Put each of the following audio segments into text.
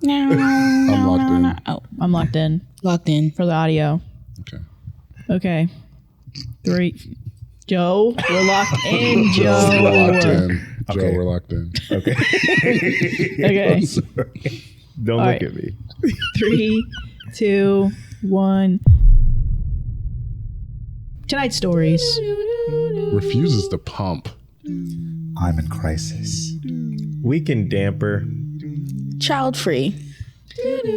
I'm locked in. Oh, I'm locked in. Locked in. For the audio. Okay. 3. Joe, we're locked in. Joe, we're locked in. Okay. Joe, we're locked in. Okay. Okay. Don't All look right. at me. 3, 2, 1. Tonight's stories. Refuses to pump. I'm in crisis. Weekend damper. Child free.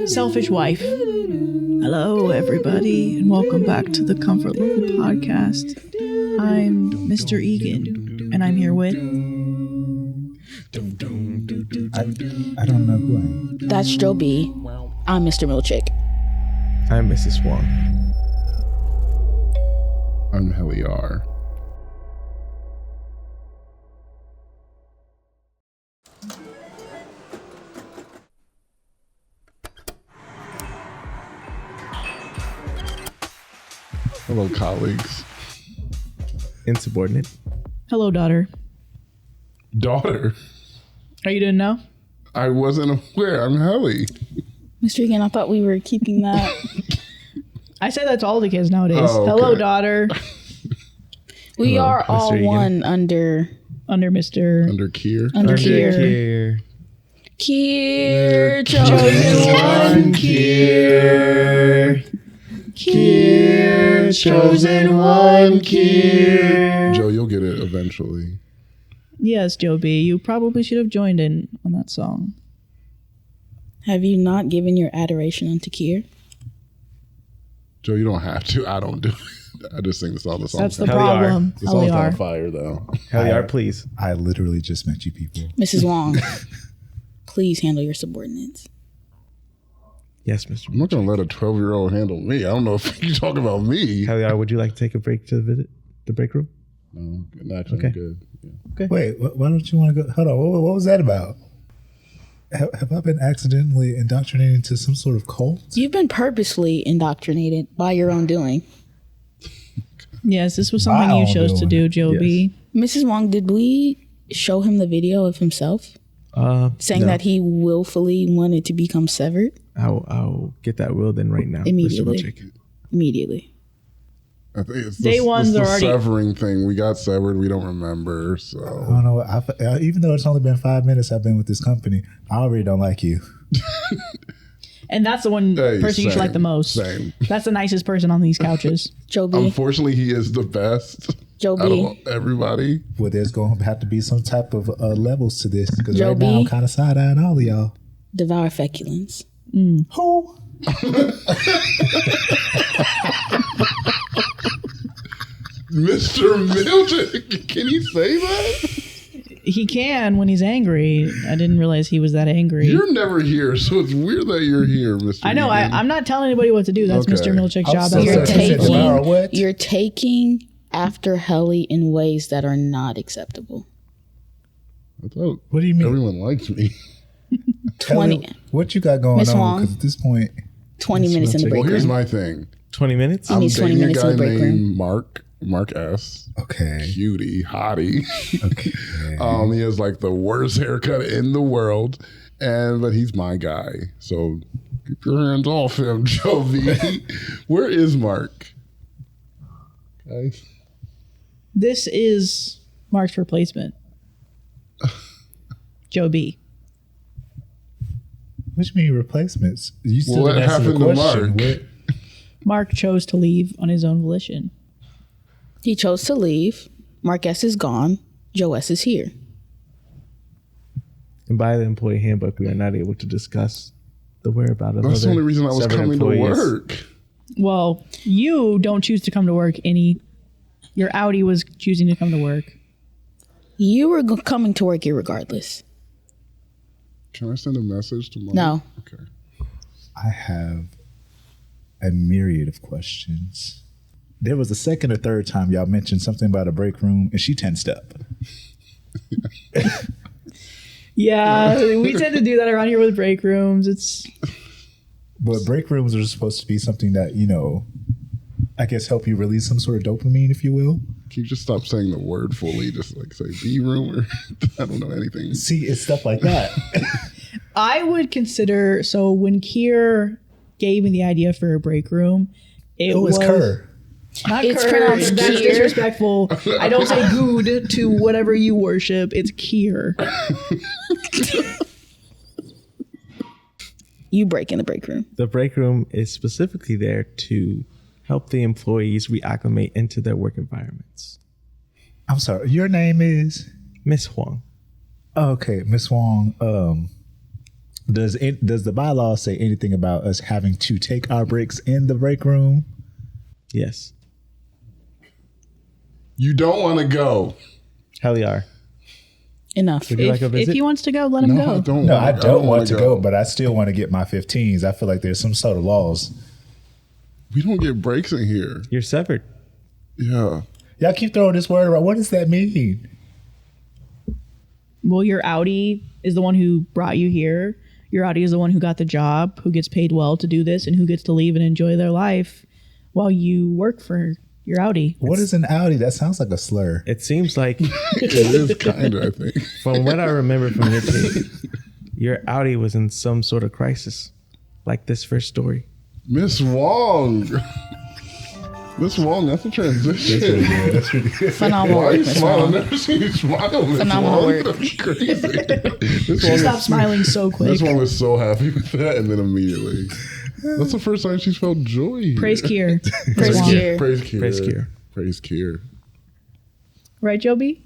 Selfish wife. Hello, everybody, and welcome back to the Comfort Level Podcast. I'm Mr. Eagan, and I'm here with... I don't know who I am. That's Joe B. I'm Mr. Milchick. I'm Mrs. Huang. I'm Helly R. Hello, colleagues. Insubordinate. Hello, daughter. Daughter. Oh, you didn't know? I wasn't aware. I'm Helly. Mr. Eagan, I thought we were keeping that. I say that to all the kids nowadays. Oh, okay. Hello, daughter. We Hello, are all Mr. Eagan. one under Mr. Under Kier. Kier. Here. Kier, chosen one. Kier. Kier. Chosen one. Kier. Joe, you'll get it eventually. Yes, Joe B. You probably should have joined in on that song. Have you not given your adoration unto Kier? Joe, you don't have to. I don't do it. I just sing the song. The song. That's the Hell yeah. problem. The song's Hell on yeah. fire, though. Helly R, please. I literally just met you people. Mrs. Wong, please handle your subordinates. Yes, Mr. I'm not going to let a 12-year-old handle me. I don't know if you talk about me. Helly R, would you like to take a break to visit the break room? No, actually, Okay. I'm good. Yeah. Wait, why don't you want to go? Hold on. What was that about? Have I been accidentally indoctrinated into some sort of cult? You've been purposely indoctrinated by your own doing. Yes, this was something Wow, you chose to do, Joe Yes. B. Mrs. Wong, did we show him the video of himself saying No. that he willfully wanted to become severed? I'll get that will then right now. Immediately. Mr. Milchick. Immediately. I think it's Day ones the are already- severing thing. We got severed. We don't remember. I So don't know. Even though it's only been 5 minutes I've been with this company, I already don't like you. And that's the one Hey, person you should like the most. Same. That's the nicest person on these couches. Joe B. Unfortunately, he is the best Joe out B. of everybody. Well, there's going to have to be some type of levels to this because Joe right now B. I'm kind of side-eyeing all of y'all. Devour feculence. Who? Mr. Milchick, can he say that? He can when he's angry. I didn't realize he was that angry. You're never here, so it's weird that you're here, Mr. I know. Eagan. I'm not telling anybody what to do. That's Okay. Mr. Milchick's I'm job. so as You're a sorry. principal. Devour what? you're taking after Helly in ways that are not acceptable. I thought What do you mean? everyone liked me. 20, Helly, what you got going Miss on? Wong? Because at this point, 20 minutes in the Well, break here's room. my thing. 20 minutes? I'm needs 20 dating a minutes in guy the break named Mark S. okay, Cutie, hottie. okay. He has like the worst haircut in the world, but he's my guy. So keep your hands off him, Joe V. Where is Mark? Okay. This is Mark's replacement. Joe B. What you mean replacements? You still What didn't answer the happened to question. Mark? What- Mark chose to leave on his own volition. He chose to leave. Mark S is gone. Joe S is here. And by the employee handbook, we are not able to discuss the whereabouts of That's the other only reason I was severed coming to employees. work. Well, you don't choose to come to work your Audi was choosing to come to work. You were coming to work irregardless. Can I send a message to Mark? No. Okay. I have a myriad of questions. There was a second or third time y'all mentioned something about a break room, and she tensed up. Yeah, we tend to do that around here with break rooms. But break rooms are supposed to be something that, you know, I guess help you release some sort of dopamine, if you will. Can you just stop saying the word fully? Just like say B room or I don't know anything. See, it's stuff like that. I would consider, so when Kier gave me the idea for a break room, it was Kerr. not It's Kerr. pronounced That's Kier. disrespectful. I don't say good to whatever you worship. It's Kier. You break in the break room. The break room is specifically there to help the employees reacclimate into their work environments. I'm sorry. Your name is Miss Huang. okay, Miss Huang. Does the bylaw say anything about us having to take our breaks in the break room? Yes. You don't want to go. Helly are. Enough. Would you like a If visit? he wants to go, let him No, I go. don't. No, I don't want to wanna go, but I still want to get my 15s. I feel like there's some sort of laws. We don't get breaks in here. You're severed. Yeah. Y'all keep throwing this word around. What does that mean? Well, your Audi is the one who brought you here. Your Audi is the one who got the job, who gets paid well to do this, and who gets to leave and enjoy their life while you work for your Audi. What is an Audi? That sounds like a slur. It seems like, It is kind of, I think. from what I remember from your tape, your Audi was in some sort of crisis, like this first story. Miss Wong. Miss Wong, that's a transition. That's really good. Phenomenal Why are work, you Miss smiling? Wong. I've never seen you smile, Miss Phenomenal Wong. work. That's crazy. Miss She Wong stopped is- smiling so quick. Miss Wong was so happy with that, and then immediately. That's the first time she's felt joy here. Praise Kier. Praise Wong. Kier. Praise Kier. Praise Kier. Praise Kier. Right, Joby?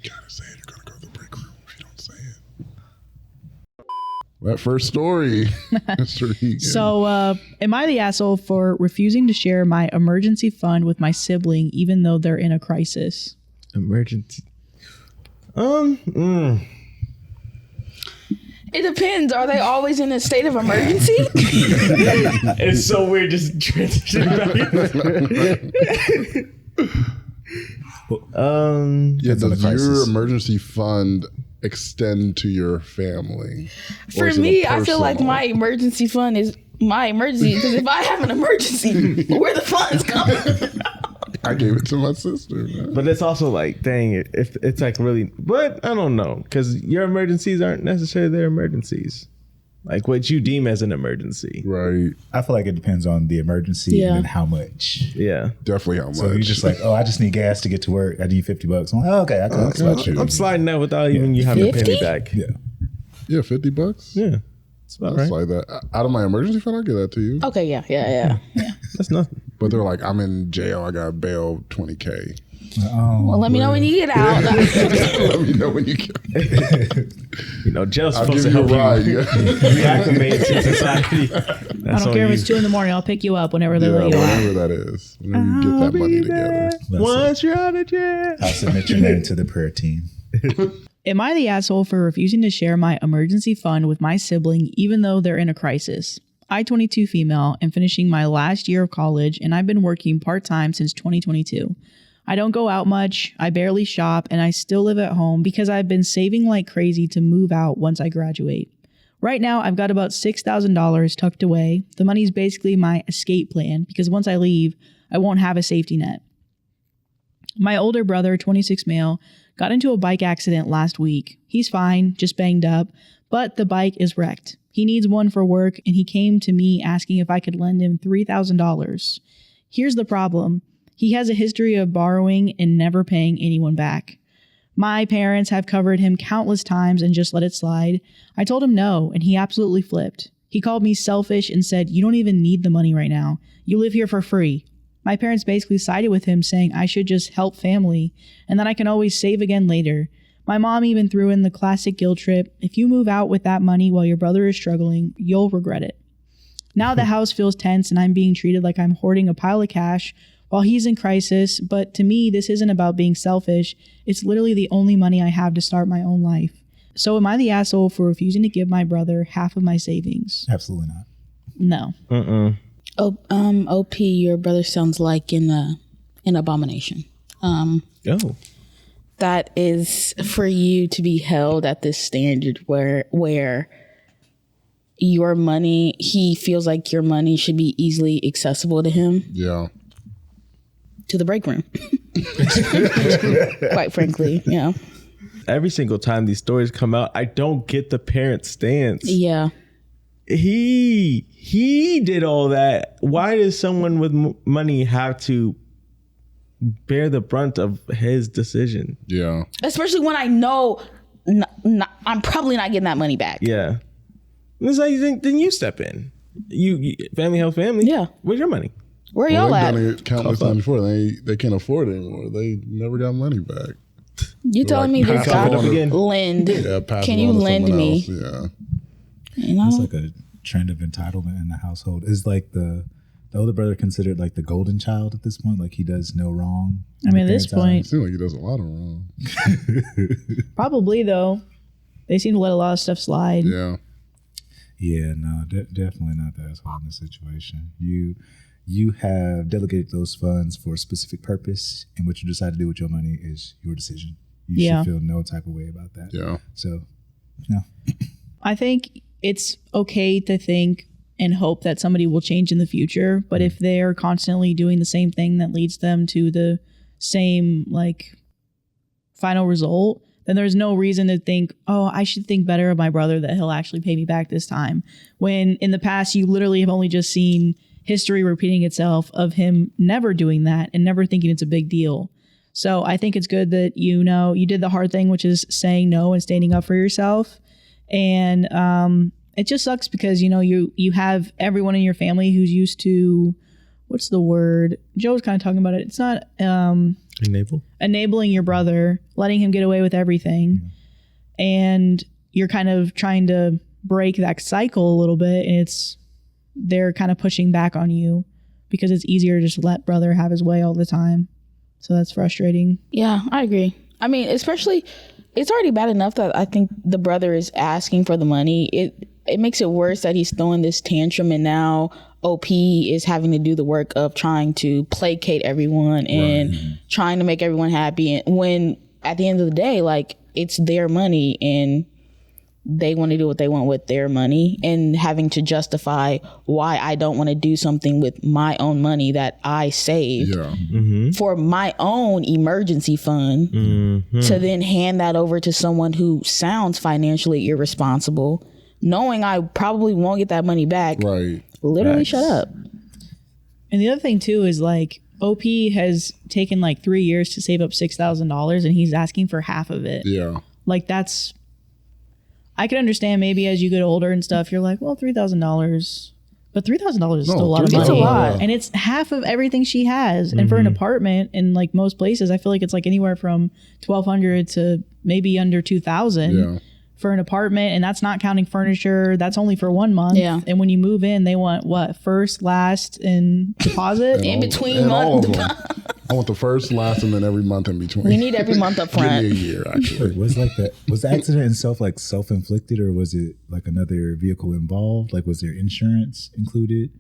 You gotta say it. You're gonna go to the break room if you don't say it. That first story, Mr. Eagan. So, am I the asshole for refusing to share my emergency fund with my sibling even though they're in a crisis? Emergency. It depends. Are they always in a state of emergency? It's so weird just transitioning back. yeah, Depends on the does your crisis. emergency fund extend to your family? Or For is it a me, I feel like personal? my emergency fund is my emergency because if I have an emergency, where the funds coming? I gave it to my sister, man. But it's also like, dang it, if it's like really, but I don't know, because your emergencies aren't necessarily their emergencies. Like what you deem as an emergency. Right. I feel like it depends on the emergency Yeah. and then how much. Yeah. Definitely how much. So you're just like, oh, I just need gas to get to work. I need $50. I'm like, oh, okay, I can spot you. I'm sliding that without even you having to pay me 50? back. Yeah. yeah, $50. Yeah. It's about That's right. like that. Out of my emergency fund, I'll give that to you. Okay, yeah. That's nothing. But they're like, I'm in jail. I got bail $20K. Oh, Well, let me know when you get out. Let me know when you get. You know, jail's I'll supposed give to you a help ride. you Yeah. reacclimate to society. I don't care if it's 2 a.m. I'll pick you up whenever they Yeah, let you out. whatever that is. Whenever you get that money together. Once you're out of jail. I'll submit your name to the prayer team. Am I the asshole for refusing to share my emergency fund with my sibling even though they're in a crisis? I, 22 female, am finishing my last year of college and I've been working part-time since 2022. I don't go out much, I barely shop, and I still live at home because I've been saving like crazy to move out once I graduate. Right now, I've got about $6,000 tucked away. The money's basically my escape plan because once I leave, I won't have a safety net. My older brother, 26 male, got into a bike accident last week. He's fine, just banged up, but the bike is wrecked. He needs one for work, and he came to me asking if I could lend him $3,000. Here's the problem. He has a history of borrowing and never paying anyone back. My parents have covered him countless times and just let it slide. I told him no, and he absolutely flipped. He called me selfish and said, "You don't even need the money right now. You live here for free." My parents basically sided with him, saying I should just help family and that I can always save again later. My mom even threw in the classic guilt trip. If you move out with that money while your brother is struggling, you'll regret it. Now the house feels tense and I'm being treated like I'm hoarding a pile of cash while he's in crisis. But to me, this isn't about being selfish. It's literally the only money I have to start my own life. So am I the asshole for refusing to give my brother half of my savings? Absolutely not. No. OP, your brother sounds like an abomination. Oh. That is for you to be held at this standard where your money, he feels like your money should be easily accessible to him, Yeah. to the break room. Quite frankly, yeah. every single time these stories come out, I don't get the parent stance. Yeah. He did all that. Why does someone with money have to bear the brunt of his decision? Yeah. Especially when I know I'm probably not getting that money back. Yeah. It's like, then you step in. You family help family. Yeah. Where's your money? Where Well, y'all they've at? done it countless times before. They can't afford it anymore. They never got money back. You telling me Like, this pass guy it on to- lend? Yeah, pass Can it you on to lend someone me? else. Yeah. You know? It's like a trend of entitlement in the household. Is like the older brother considered like the golden child at this point? Like he does no wrong? I mean, at this It point, seems like he does a lot of wrong. probably though. They seem to let a lot of stuff slide. Yeah. Yeah, no, definitely not the asshole in this situation. You have delegated those funds for a specific purpose, and what you decide to do with your money is your decision. You should feel no type of way about that. Yeah. So, no. I think it's okay to think and hope that somebody will change in the future, but if they're constantly doing the same thing that leads them to the same like final result, then there's no reason to think, oh, I should think better of my brother that he'll actually pay me back this time. When in the past, you literally have only just seen history repeating itself of him never doing that and never thinking it's a big deal. So I think it's good that, you know, you did the hard thing, which is saying no and standing up for yourself. And it just sucks because, you know, you have everyone in your family who's used to, what's the word? Joe was kind of talking about it. It's not enabling your brother, letting him get away with everything. And you're kind of trying to break that cycle a little bit. And they're kind of pushing back on you because it's easier to just let brother have his way all the time. So that's frustrating. Yeah, I agree. I mean, especially, it's already bad enough that I think the brother is asking for the money. It makes it worse that he's throwing this tantrum, and now OP is having to do the work of trying to placate everyone and trying to make everyone happy. And when at the end of the day, like, it's their money and they want to do what they want with their money, and having to justify why I don't want to do something with my own money that I saved for my own emergency fund to then hand that over to someone who sounds financially irresponsible, knowing I probably won't get that money back. Right. Literally shut up. And the other thing too is like OP has taken like 3 years to save up $6,000 and he's asking for half of it. Yeah. Like that's, I can understand maybe as you get older and stuff, you're like, well, $3,000, but $3,000 is still a lot of money. It's a lot. And it's half of everything she has. And for an apartment in like most places, I feel like it's like anywhere from $1,200 to maybe under $2,000 for an apartment. And that's not counting furniture. That's only for 1 month. Yeah. And when you move in, they want what? First, last, and deposit? In between all months. of them. I want the first, last, and then every month in between. We need every month up Give me a front. year, actually. Was like that? Was the accident itself like self-inflicted, or was it like another vehicle involved? Like, was there insurance included?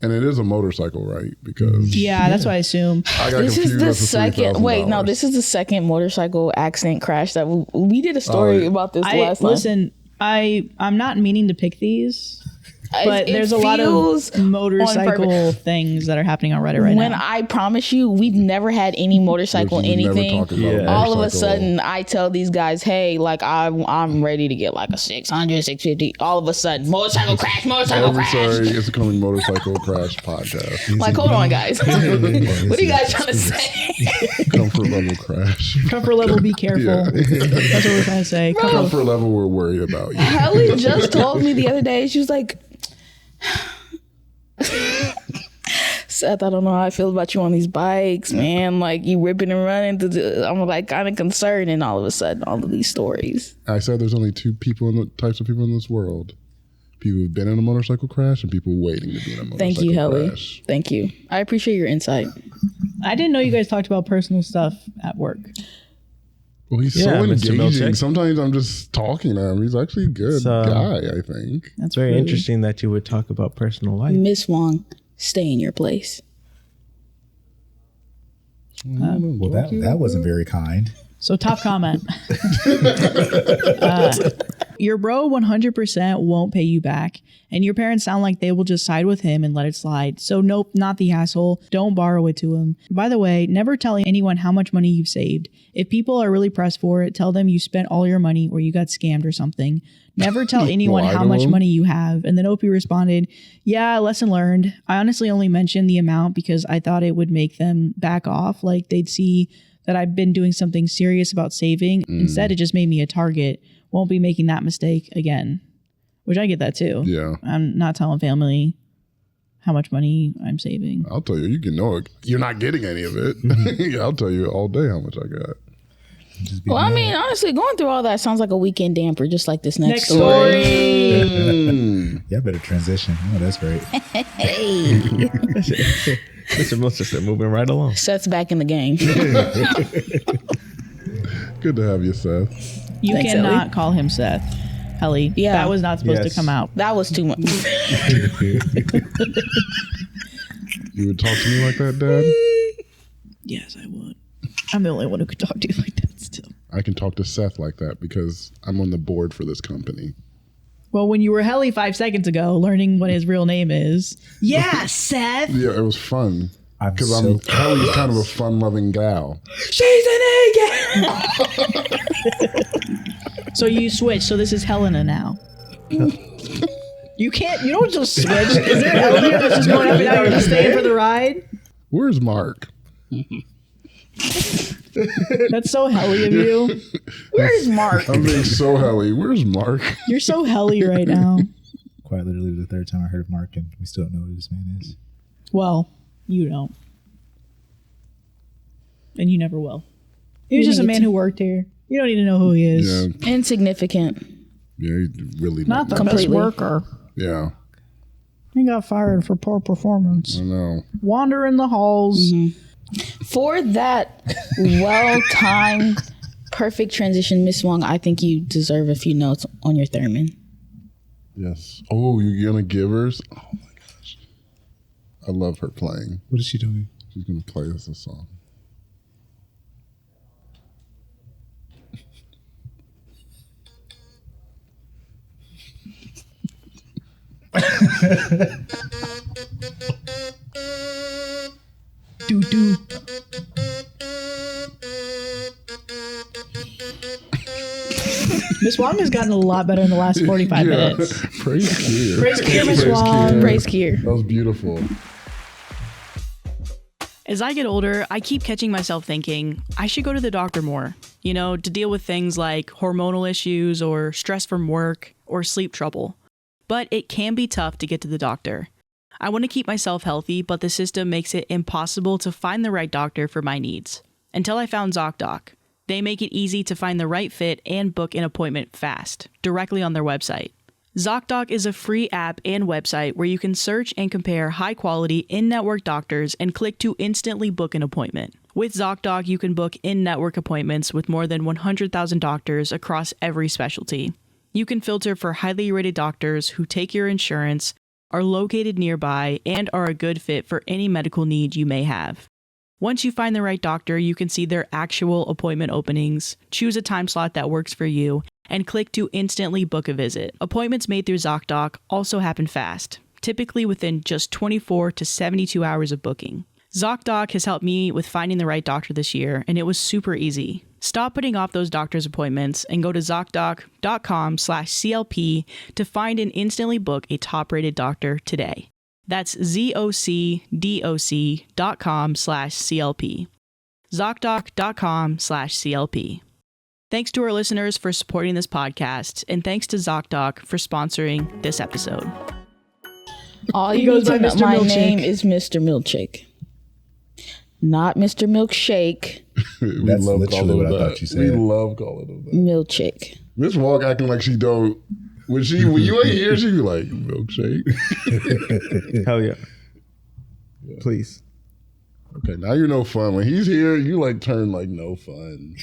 And it is a motorcycle, right? Because Yeah, that's what I assume. I got This is confused the as to second. Wait, no, $3,000. this is the second motorcycle accident crash that we did a story about this last time. Listen, I'm not meaning to pick these, but It there's a lot feels of on motorcycle purpose. things that are happening on Reddit right When now. I promise you, we've never had any motorcycle Which we never anything. talk about a All of a motorcycle. sudden, I tell these guys, "Hey, like I'm ready to get like a 600, 650." All of a sudden, motorcycle crash, motorcycle Every crash. Saturday, it's becoming motorcycle crash podcast. Like, hold on, guys. What are you guys trying to say? Comfort level crash. Comfort level, be careful. Yeah. That's what we're trying to say. Comfort level, we're worried about you. Helly just told me the other day. She was like, Seth, I don't know how I feel about you on these bikes, man. Like, you ripping and running. I'm like kind of concerned, and all of a sudden, all of these stories. I said there's only two types of people in this world: people who've been in a motorcycle crash and people waiting to be in a motorcycle Thank you, Helly. crash. Thank you. I appreciate your insight. I didn't know you guys talked about personal stuff at work. Well, he's Yeah, so Mr. engaging. Milchick. Sometimes I'm just talking to him. He's actually a good guy, I think. That's Very really interesting that you would talk about personal life. Miss Huang, stay in your place. Well, that wasn't very kind. So top comment. your bro 100% won't pay you back, and your parents sound like they will just side with him and let it slide. So nope, not the asshole. Don't borrow it to him. By the way, never tell anyone how much money you've saved. If people are really pressed for it, tell them you spent all your money or you got scammed or something. Never tell anyone how much money you have. And then Opie responded, yeah, lesson learned. I honestly only mentioned the amount because I thought it would make them back off. Like they'd see that I've been doing something serious about saving. Instead, it just made me a target. Won't be making that mistake again. Which I get that too. Yeah. I'm not telling family how much money I'm saving. I'll tell you, you can know it. You're not getting any of it. Yeah, I'll tell you all day how much I got. Well, I mean, honestly, going through all that sounds like a weekend damper, just like this next story. Yeah, better transition. Oh, that's great. Hey. Mr. Milchick moving right along. Seth's back in the game. Good to have you, Seth. You Thanks, cannot Helly. call him Seth. Helly. Yeah. That was not supposed to Yes. come out. That was too much. You would talk to me like that, Dad? Yes, I would. I'm the only one who could talk to you like that still. I can talk to Seth like that because I'm on the board for this company. Well, when you were Helly 5 seconds ago, learning what his real name is. Yeah, Seth. Yeah, it was fun. I'm Because so Kelly's kind of a fun-loving gal. She's an Eagan. So you switch. So this is Helena now. You can't. You don't just switch. Is there Helena that's just going up and down? You're just staying for the ride. Where's Mark? That's so Helly of you. Where's Mark? I'm being so Helly. Where's Mark? You're so Helly right now. quite literally the third time I heard of Mark, and we still don't know who this man is. Well, you don't. And you never will. He was just a man who worked here. You don't need to know who he is. Yeah, Insignificant. yeah, he really Not the Completely. best worker. Yeah, He got fired for poor performance. I know. Wandering the halls. For that well-timed, perfect transition, Miss Huang, I think you deserve a few notes on your theremin. Yes. Oh, you're gonna give hers? Oh my gosh, I love her playing. What is she doing? She's gonna play us a song. Doo doo. Miss Wong has gotten a lot better in the last 45 minutes. Praise Kier. Praise Kier, Miss Wong. Praise Kier. That was beautiful. As I get older, I keep catching myself thinking I should go to the doctor more, you know, to deal with things like hormonal issues or stress from work or sleep trouble. But it can be tough to get to the doctor. I want to keep myself healthy, but the system makes it impossible to find the right doctor for my needs. Until I found ZocDoc. They make it easy to find the right fit and book an appointment fast, directly on their website. ZocDoc is a free app and website where you can search and compare high-quality in-network doctors and click to instantly book an appointment. With ZocDoc, you can book in-network appointments with more than 100,000 doctors across every specialty. You can filter for highly rated doctors who take your insurance, are located nearby, and are a good fit for any medical need you may have. Once you find the right doctor, you can see their actual appointment openings, choose a time slot that works for you, and click to instantly book a visit. Appointments made through ZocDoc also happen fast, typically within just 24 to 72 hours of booking. ZocDoc has helped me with finding the right doctor this year, and it was super easy. Stop putting off those doctor's appointments and go to ZocDoc.com/CLP to find and instantly book a top-rated doctor today. That's ZocDoc.com/CLP. ZocDoc.com/CLP. Thanks to our listeners for supporting this podcast, and thanks to ZocDoc for sponsoring this episode. All He you goes need by to know, Mr. my Milchick. name is Mr. Milchick. Not Mr. Milkshake. We That's love literally calling what I it thought that. you said. We love calling it that. Milchick. Miss Walk acting like she don't. When you ain't here, she be like milkshake. Hell yeah. Please. Okay, now you're no fun. When he's here, you like turn like no fun.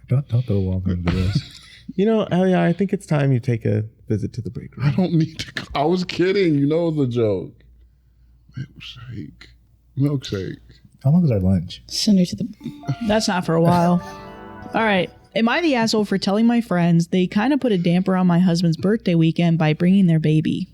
Don't throw Wong under the bus. You know, hell yeah, I think it's time you take a visit to the break room. I don't need to. I was kidding. You know the joke. Milkshake. Milkshake. How long is our lunch? Send her to the... That's not for a while. All right. Am I the asshole for telling my friends they kind of put a damper on my husband's birthday weekend by bringing their baby?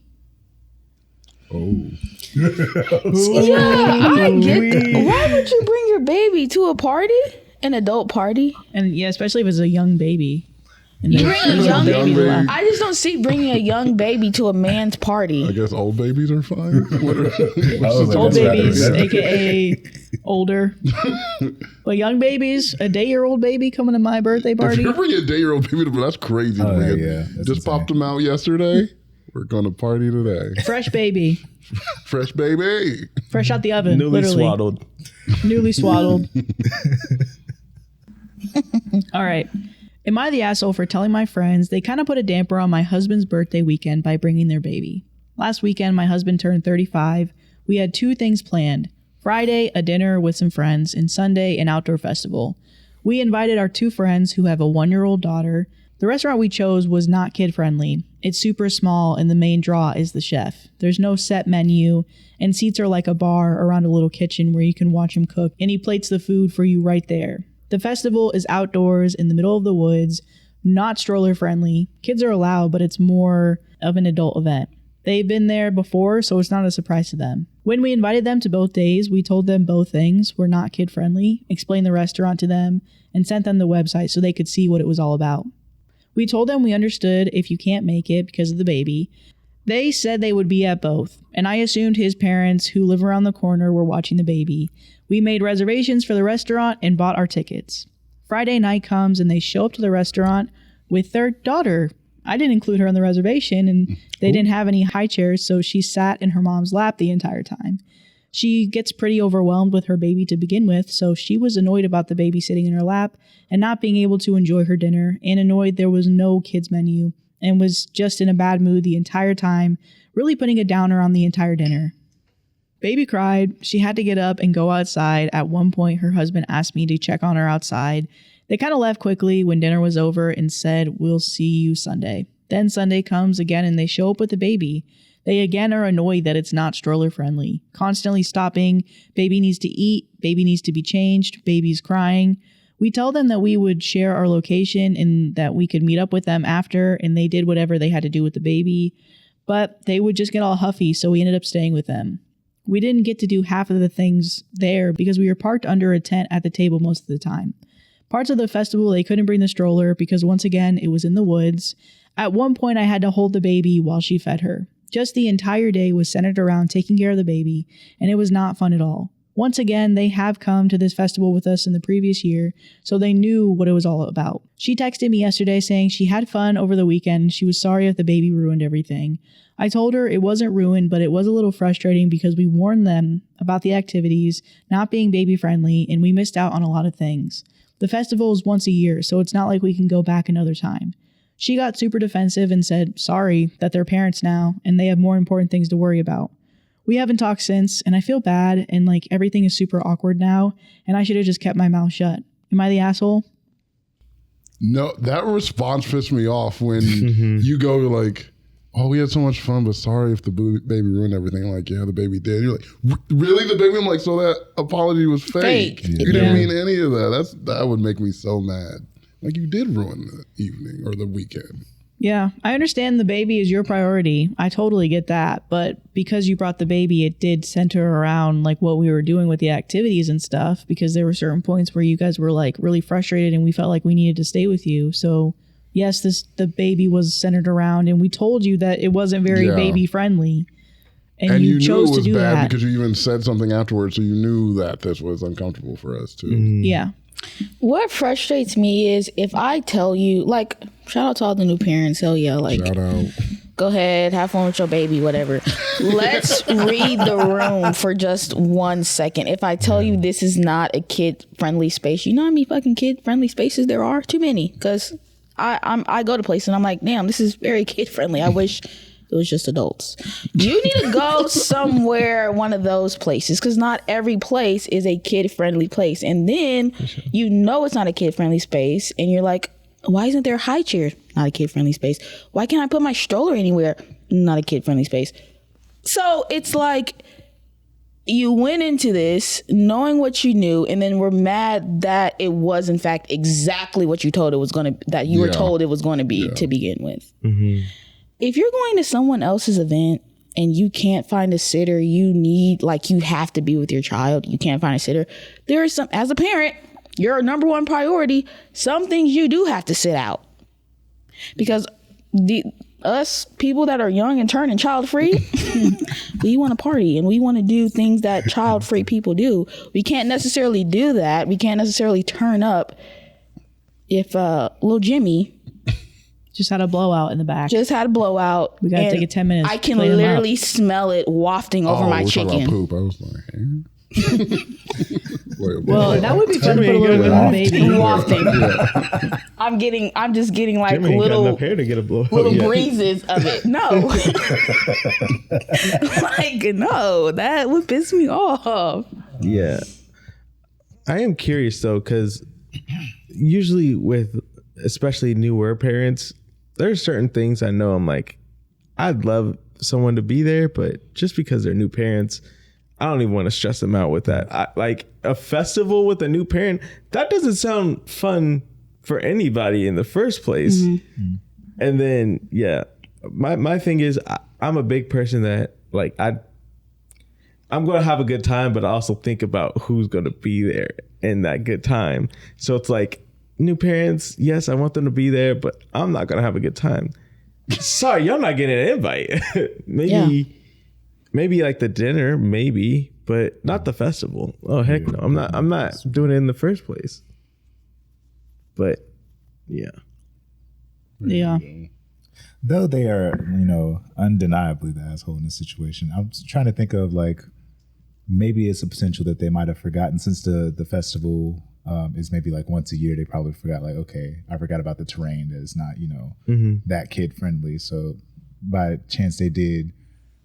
Oh. Yeah, I get that. Why would you bring your baby to a party? An adult party? And yeah, especially if it's a young baby. And You there's- bring a there's young baby baby. left. I just don't see bringing a young baby to a man's I party. guess old babies are fine. What are, Old That's right. babies, aka older. But young babies, a day-year-old baby coming to my birthday If party. you're bringing a day-year-old baby, that's crazy. to Oh, bring it. yeah, that's Just insane. popped them out yesterday. We're gonna party today. Fresh baby. Fresh baby. Fresh out the oven. Newly literally. swaddled. Newly swaddled. All right. Am I the asshole for telling my friends they kind of put a damper on my husband's birthday weekend by bringing their baby? Last weekend, my husband turned 35. We had 2 things planned. Friday, a dinner with some friends, and Sunday, an outdoor festival. We invited our 2 friends who have a 1-year-old daughter. The restaurant we chose was not kid-friendly. It's super small, and the main draw is the chef. There's no set menu, and seats are like a bar around a little kitchen where you can watch him cook, and he plates the food for you right there. The festival is outdoors in the middle of the woods, not stroller-friendly. Kids are allowed, but it's more of an adult event. They've been there before, so it's not a surprise to them. When we invited them to both days, we told them both things were not kid-friendly, explained the restaurant to them, and sent them the website so they could see what it was all about. We told them we understood if you can't make it because of the baby. They said they would be at both, and I assumed his parents, who live around the corner, were watching the baby. We made reservations for the restaurant and bought our tickets. Friday night comes and they show up to the restaurant with their daughter. I didn't include her on the reservation, and they didn't have any high chairs, so she sat in her mom's lap the entire time. She gets pretty overwhelmed with her baby to begin with, so she was annoyed about the baby sitting in her lap and not being able to enjoy her dinner, and annoyed there was no kids menu, and was just in a bad mood the entire time, really putting a downer on the entire dinner. Baby cried. She had to get up and go outside. At one point, her husband asked me to check on her outside. They kind of left quickly when dinner was over and said, "We'll see you Sunday." Then Sunday comes again and they show up with the baby. They again are annoyed that it's not stroller friendly, constantly stopping. Baby needs to eat. Baby needs to be changed. Baby's crying. We tell them that we would share our location and that we could meet up with them after, and they did whatever they had to do with the baby, but they would just get all huffy, so we ended up staying with them. We didn't get to do half of the things there because we were parked under a tent at the table most of the time. Parts of the festival, they couldn't bring the stroller because once again, it was in the woods. At one point, I had to hold the baby while she fed her. Just the entire day was centered around taking care of the baby, and it was not fun at all. Once again, they have come to this festival with us in the previous year, so they knew what it was all about. She texted me yesterday saying she had fun over the weekend and she was sorry if the baby ruined everything. I told her it wasn't ruined, but it was a little frustrating because we warned them about the activities not being baby friendly, and we missed out on a lot of things. The festival is once a year, so it's not like we can go back another time. She got super defensive and said sorry that they're parents now and they have more important things to worry about. We haven't talked since, and I feel bad, and like everything is super awkward now, and I should have just kept my mouth shut. Am I the asshole? No, that response pissed me off when you go like, "Oh, we had so much fun, but sorry if the baby ruined everything." Like, yeah, the baby did. You're like, really, the baby? I'm like, so that apology was fake. Fake. You didn't mean any of that. That would make me so mad. Like, you did ruin the evening or the weekend. Yeah, I understand the baby is your priority. I totally get that. But because you brought the baby, it did center around like what we were doing with the activities and stuff, because there were certain points where you guys were like really frustrated and we felt like we needed to stay with you. So yes, the baby was centered around, and we told you that it wasn't very baby friendly. And you chose knew it to was do bad that. because you even said something afterwards, so you knew that this was uncomfortable for us too. Yeah. What frustrates me is if I tell you, like, shout out to all the new parents, hell yeah, like, Shout out. go ahead, have fun with your baby, whatever. Let's read the room for just 1 second. If I tell you this is not a kid-friendly space, you know how many fucking kid-friendly spaces there are? Too many, because I go to places and I'm like, damn, this is very kid-friendly. I wish it was just adults. You need to go somewhere, one of those places, because not every place is a kid-friendly place. And then you know it's not a kid-friendly space, and you're like, why isn't there a high chair? Not a kid-friendly space. Why can't I put my stroller anywhere? Not a kid-friendly space. So it's like, you went into this knowing what you knew, and then were mad that it was in fact exactly what you told it was going to, that you were told it was going to be to begin with. Mm-hmm. If you're going to someone else's event and you can't find a sitter, you need, like, you have to be with your child. You can't find a sitter. There is some, as a parent, your number one priority, some things you do have to sit out, because us people that are young and turning child free, we want to party and we want to do things that child free people do. We can't necessarily do that. We can't necessarily turn up if little Jimmy just had a blowout in the back. We gotta take it 10 minutes. I can literally smell it wafting over my chicken. About poop. I was like, well, that would be fun to put a little bit on the baby. Wafting. I'm just getting like Jimmy little got enough hair to get a blowout. breezes of it. No. Like, no, that would piss me off. Yeah. I am curious though, because usually with especially newer parents, there's certain things I know I'm like, I'd love someone to be there, but just because they're new parents, I don't even want to stress them out with that. Like a festival with a new parent, that doesn't sound fun for anybody in the first place. Mm-hmm. And then, my thing is, I'm a big person that, like, I'm going to have a good time, but I also think about who's going to be there in that good time. So it's like, new parents, yes, I want them to be there, but I'm not going to have a good time. Sorry, y'all not getting an invite. Maybe like the dinner, maybe, but not the festival. Oh, heck no. I'm not doing it in the first place. But yeah. Though they are, undeniably the asshole in this situation, I'm trying to think of, like, maybe it's a potential that they might have forgotten, since the festival is maybe like once a year. They probably forgot, like, okay, I forgot about the terrain that is not, that kid friendly. So by chance they did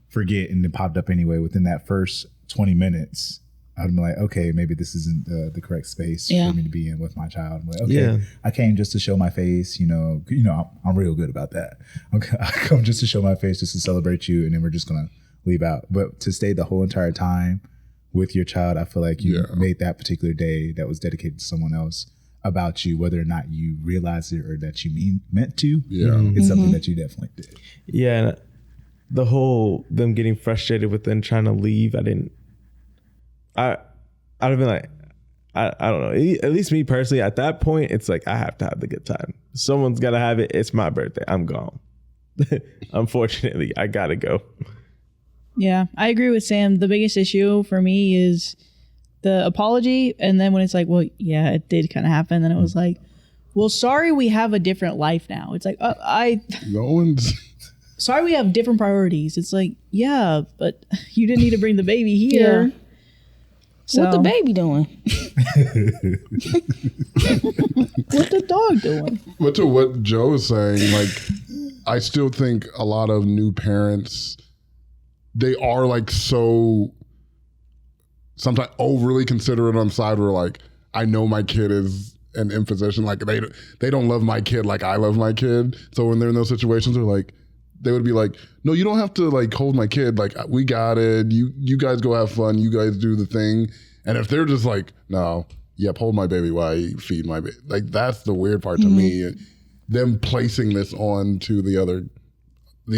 forget and it popped up anyway within that first 20 minutes. I'd be like, okay, maybe this isn't the correct space for me to be in with my child. I'm like, okay, I came just to show my face. I'm real good about that. Okay, I come just to show my face, just to celebrate you, and then we're just gonna leave out. But to stay the whole entire time with your child, I feel like you made that particular day that was dedicated to someone else about you, whether or not you realized it or that you meant to. It's something that you definitely did. Yeah, the whole them getting frustrated with them trying to leave, I'd have been like, I don't know. At least me personally, at that point, it's like, I have to have the good time. Someone's got to have it. It's my birthday. I'm gone. Unfortunately, I got to go. Yeah, I agree with Sam. The biggest issue for me is the apology. And then when it's like, well, yeah, it did kind of happen. Then it was like, well, sorry, we have a different life now. It's like, no one's... Sorry, we have different priorities. It's like, yeah, but you didn't need to bring the baby here. Yeah. So, what the baby doing? What the dog doing? But to what Joe is saying, like, I still think a lot of new parents, they are like so sometimes overly considerate on the side where, like, I know my kid is an imposition. Like, they don't love my kid like I love my kid. So when they're in those situations, they're like, they would be like, no, you don't have to, like, hold my kid. Like, we got it. You guys go have fun. You guys do the thing. And if they're just like, no, hold my baby while I feed my baby. Like, that's the weird part to me. Them placing this on to the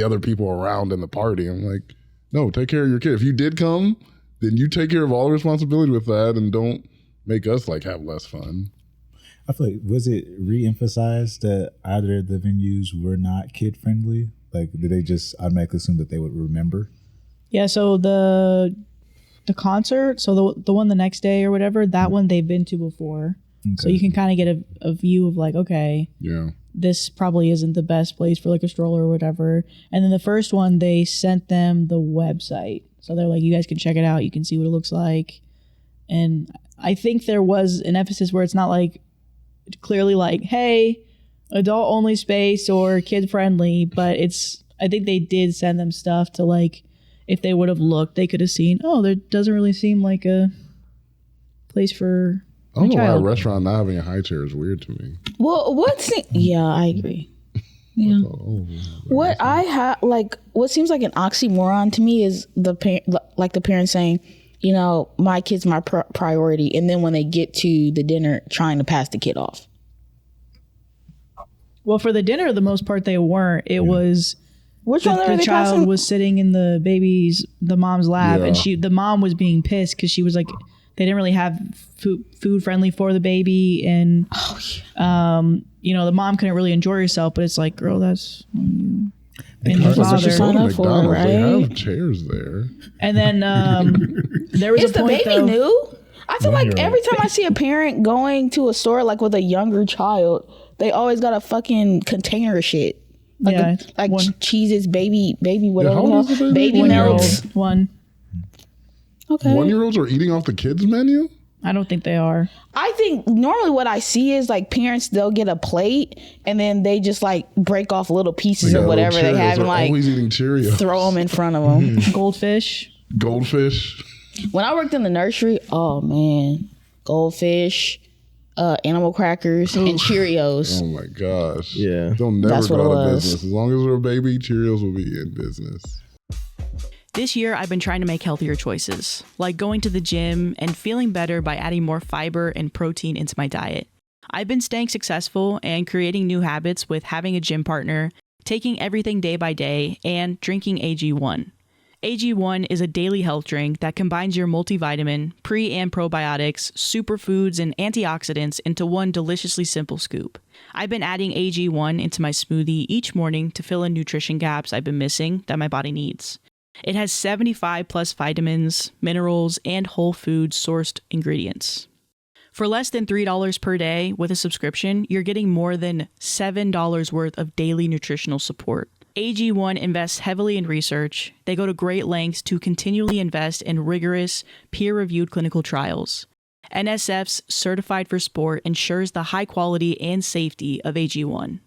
other people around in the party. I'm like, no, take care of your kid. If you did come, then you take care of all the responsibility with that and don't make us, like, have less fun. I feel like, was it re-emphasized that either of the venues were not kid friendly? Like, did they just automatically assume that they would remember? Yeah, so the concert, so the one the next day or whatever, that one they've been to before. Okay. So you can kind of get a view of, like, okay, this probably isn't the best place for, like, a stroller or whatever. And then the first one, they sent them the website. So they're like, you guys can check it out. You can see what it looks like. And I think there was an emphasis where it's not, like, clearly like, hey, adult only space or kid friendly, but I think they did send them stuff to, like, if they would have looked, they could have seen, oh, there doesn't really seem like a place for I don't know why a restaurant not having a high chair is weird to me. Well, I agree. Yeah. What I have, like, what seems like an oxymoron to me is the parent saying, you know, my kid's my priority. And then when they get to the dinner, trying to pass the kid off. Well, for the dinner, the most part they weren't. It was Which one the child was sitting in the mom's lap, and the mom was being pissed because she was like, they didn't really have food friendly for the baby, and you know, the mom couldn't really enjoy herself. But it's like, girl, that's on you and your father. Right? They have chairs there. And then there was the baby new? I feel like every time I see a parent going to a store like with a younger child, they always got a fucking container of shit. Like cheeses, baby, whatever. Baby milks. One. Okay. 1-year-olds are eating off the kids' menu? I don't think they are. I think normally what I see is like parents, they'll get a plate and then they just like break off little pieces of whatever they have and like always eating Cheerios. Throw them in front of them. Goldfish. When I worked in the nursery, oh man, goldfish, animal crackers, and Cheerios. Oh my gosh. Yeah. They'll never go out of business. As long as they're a baby, Cheerios will be in business. This year, I've been trying to make healthier choices, like going to the gym and feeling better by adding more fiber and protein into my diet. I've been staying successful and creating new habits with having a gym partner, taking everything day by day, and drinking AG1. AG1 is a daily health drink that combines your multivitamin, pre- and probiotics, superfoods, and antioxidants into one deliciously simple scoop. I've been adding AG1 into my smoothie each morning to fill in nutrition gaps I've been missing that my body needs. It has 75 plus vitamins, minerals, and whole food sourced ingredients. For less than $3 per day with a subscription, you're getting more than $7 worth of daily nutritional support. AG1 invests heavily in research. They go to great lengths to continually invest in rigorous, peer-reviewed clinical trials. NSF's Certified for Sport ensures the high quality and safety of AG1.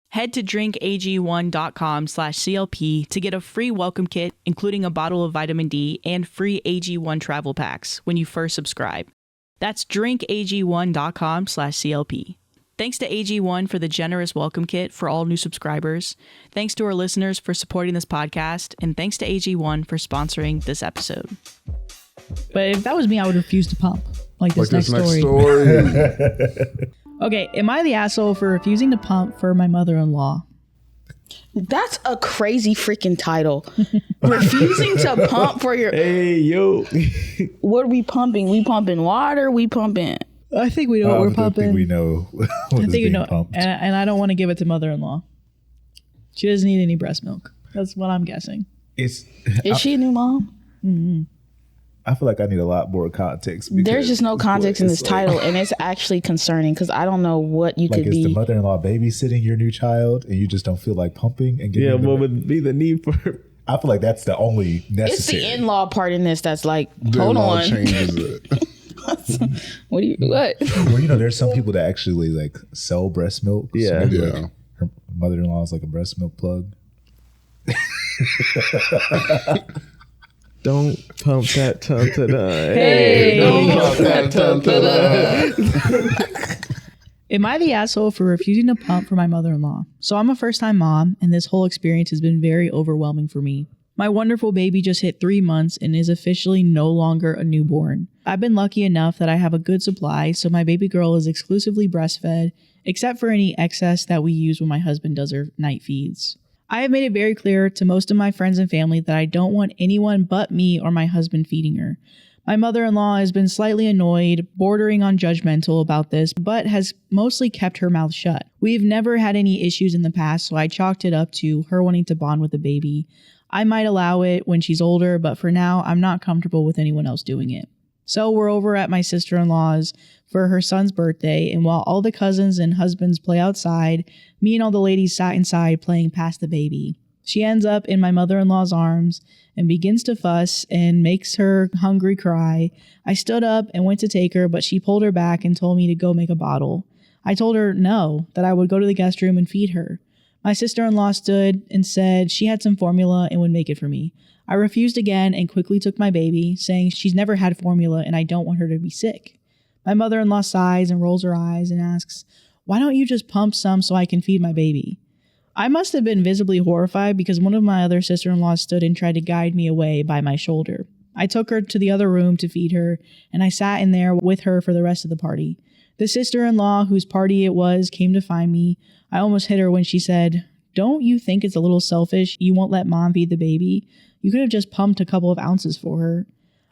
Head to drinkag1.com/CLP to get a free welcome kit, including a bottle of vitamin D and free AG1 travel packs when you first subscribe. That's drinkag1.com/CLP. Thanks to AG1 for the generous welcome kit for all new subscribers. Thanks to our listeners for supporting this podcast. And thanks to AG1 for sponsoring this episode. But if that was me, I would refuse to pump. Like this next story. Okay, am I the asshole for refusing to pump for my mother-in-law? That's a crazy freaking title. Refusing to pump for your... Hey, yo. What are we pumping? We pumping water? We pumping... I think we know what we're pumping. I think we know what is being pumped. And I don't want to give it to mother-in-law. She doesn't need any breast milk. That's what I'm guessing. Is she a new mom? Mm-hmm. I feel like I need a lot more context. There's just no context in this title, and it's actually concerning because I don't know what you could be. Is the mother-in-law babysitting your new child, and you just don't feel like pumping? And what would be the need for? I feel like that's the only necessary. It's the in-law part in this that's like, hold on. Changes it. What? Well, you know, there's some people that actually like sell breast milk. Yeah, so like her mother-in-law is like a breast milk plug. Don't pump that tum to the. Hey, don't pump that tum to the. Am I the asshole for refusing to pump for my mother-in-law? So I'm a first-time mom, and this whole experience has been very overwhelming for me. My wonderful baby just hit 3 months and is officially no longer a newborn. I've been lucky enough that I have a good supply, so my baby girl is exclusively breastfed, except for any excess that we use when my husband does her night feeds. I have made it very clear to most of my friends and family that I don't want anyone but me or my husband feeding her. My mother-in-law has been slightly annoyed, bordering on judgmental about this, but has mostly kept her mouth shut. We've never had any issues in the past, so I chalked it up to her wanting to bond with the baby. I might allow it when she's older, but for now, I'm not comfortable with anyone else doing it. So we're over at my sister-in-law's for her son's birthday, and while all the cousins and husbands play outside, me and all the ladies sat inside playing Pass the Baby. She ends up in my mother-in-law's arms and begins to fuss and makes her hungry cry. I stood up and went to take her, but she pulled her back and told me to go make a bottle. I told her no, that I would go to the guest room and feed her. My sister-in-law stood and said she had some formula and would make it for me. I refused again and quickly took my baby, saying she's never had formula and I don't want her to be sick. My mother-in-law sighs and rolls her eyes and asks, "Why don't you just pump some so I can feed my baby?" I must have been visibly horrified because one of my other sister-in-laws stood and tried to guide me away by my shoulder. I took her to the other room to feed her, and I sat in there with her for the rest of the party. The sister-in-law whose party it was came to find me. I almost hit her when she said, "Don't you think it's a little selfish you won't let mom feed the baby? You could have just pumped a couple of ounces for her."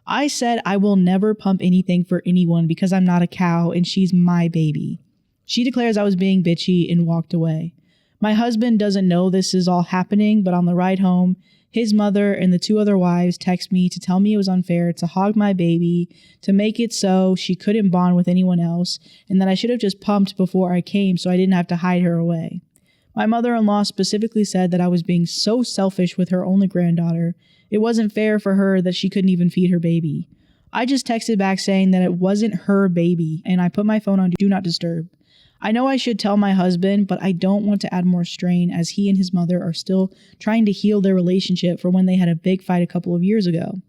I said I will never pump anything for anyone because I'm not a cow and she's my baby. She declares I was being bitchy and walked away. My husband doesn't know this is all happening, but on the ride home, his mother and the 2 other wives text me to tell me it was unfair to hog my baby, to make it so she couldn't bond with anyone else, and that I should have just pumped before I came so I didn't have to hide her away. My mother-in-law specifically said that I was being so selfish with her only granddaughter. It wasn't fair for her that she couldn't even feed her baby. I just texted back saying that it wasn't her baby, and I put my phone on Do Not Disturb. I know I should tell my husband, but I don't want to add more strain as he and his mother are still trying to heal their relationship for when they had a big fight a couple of years ago.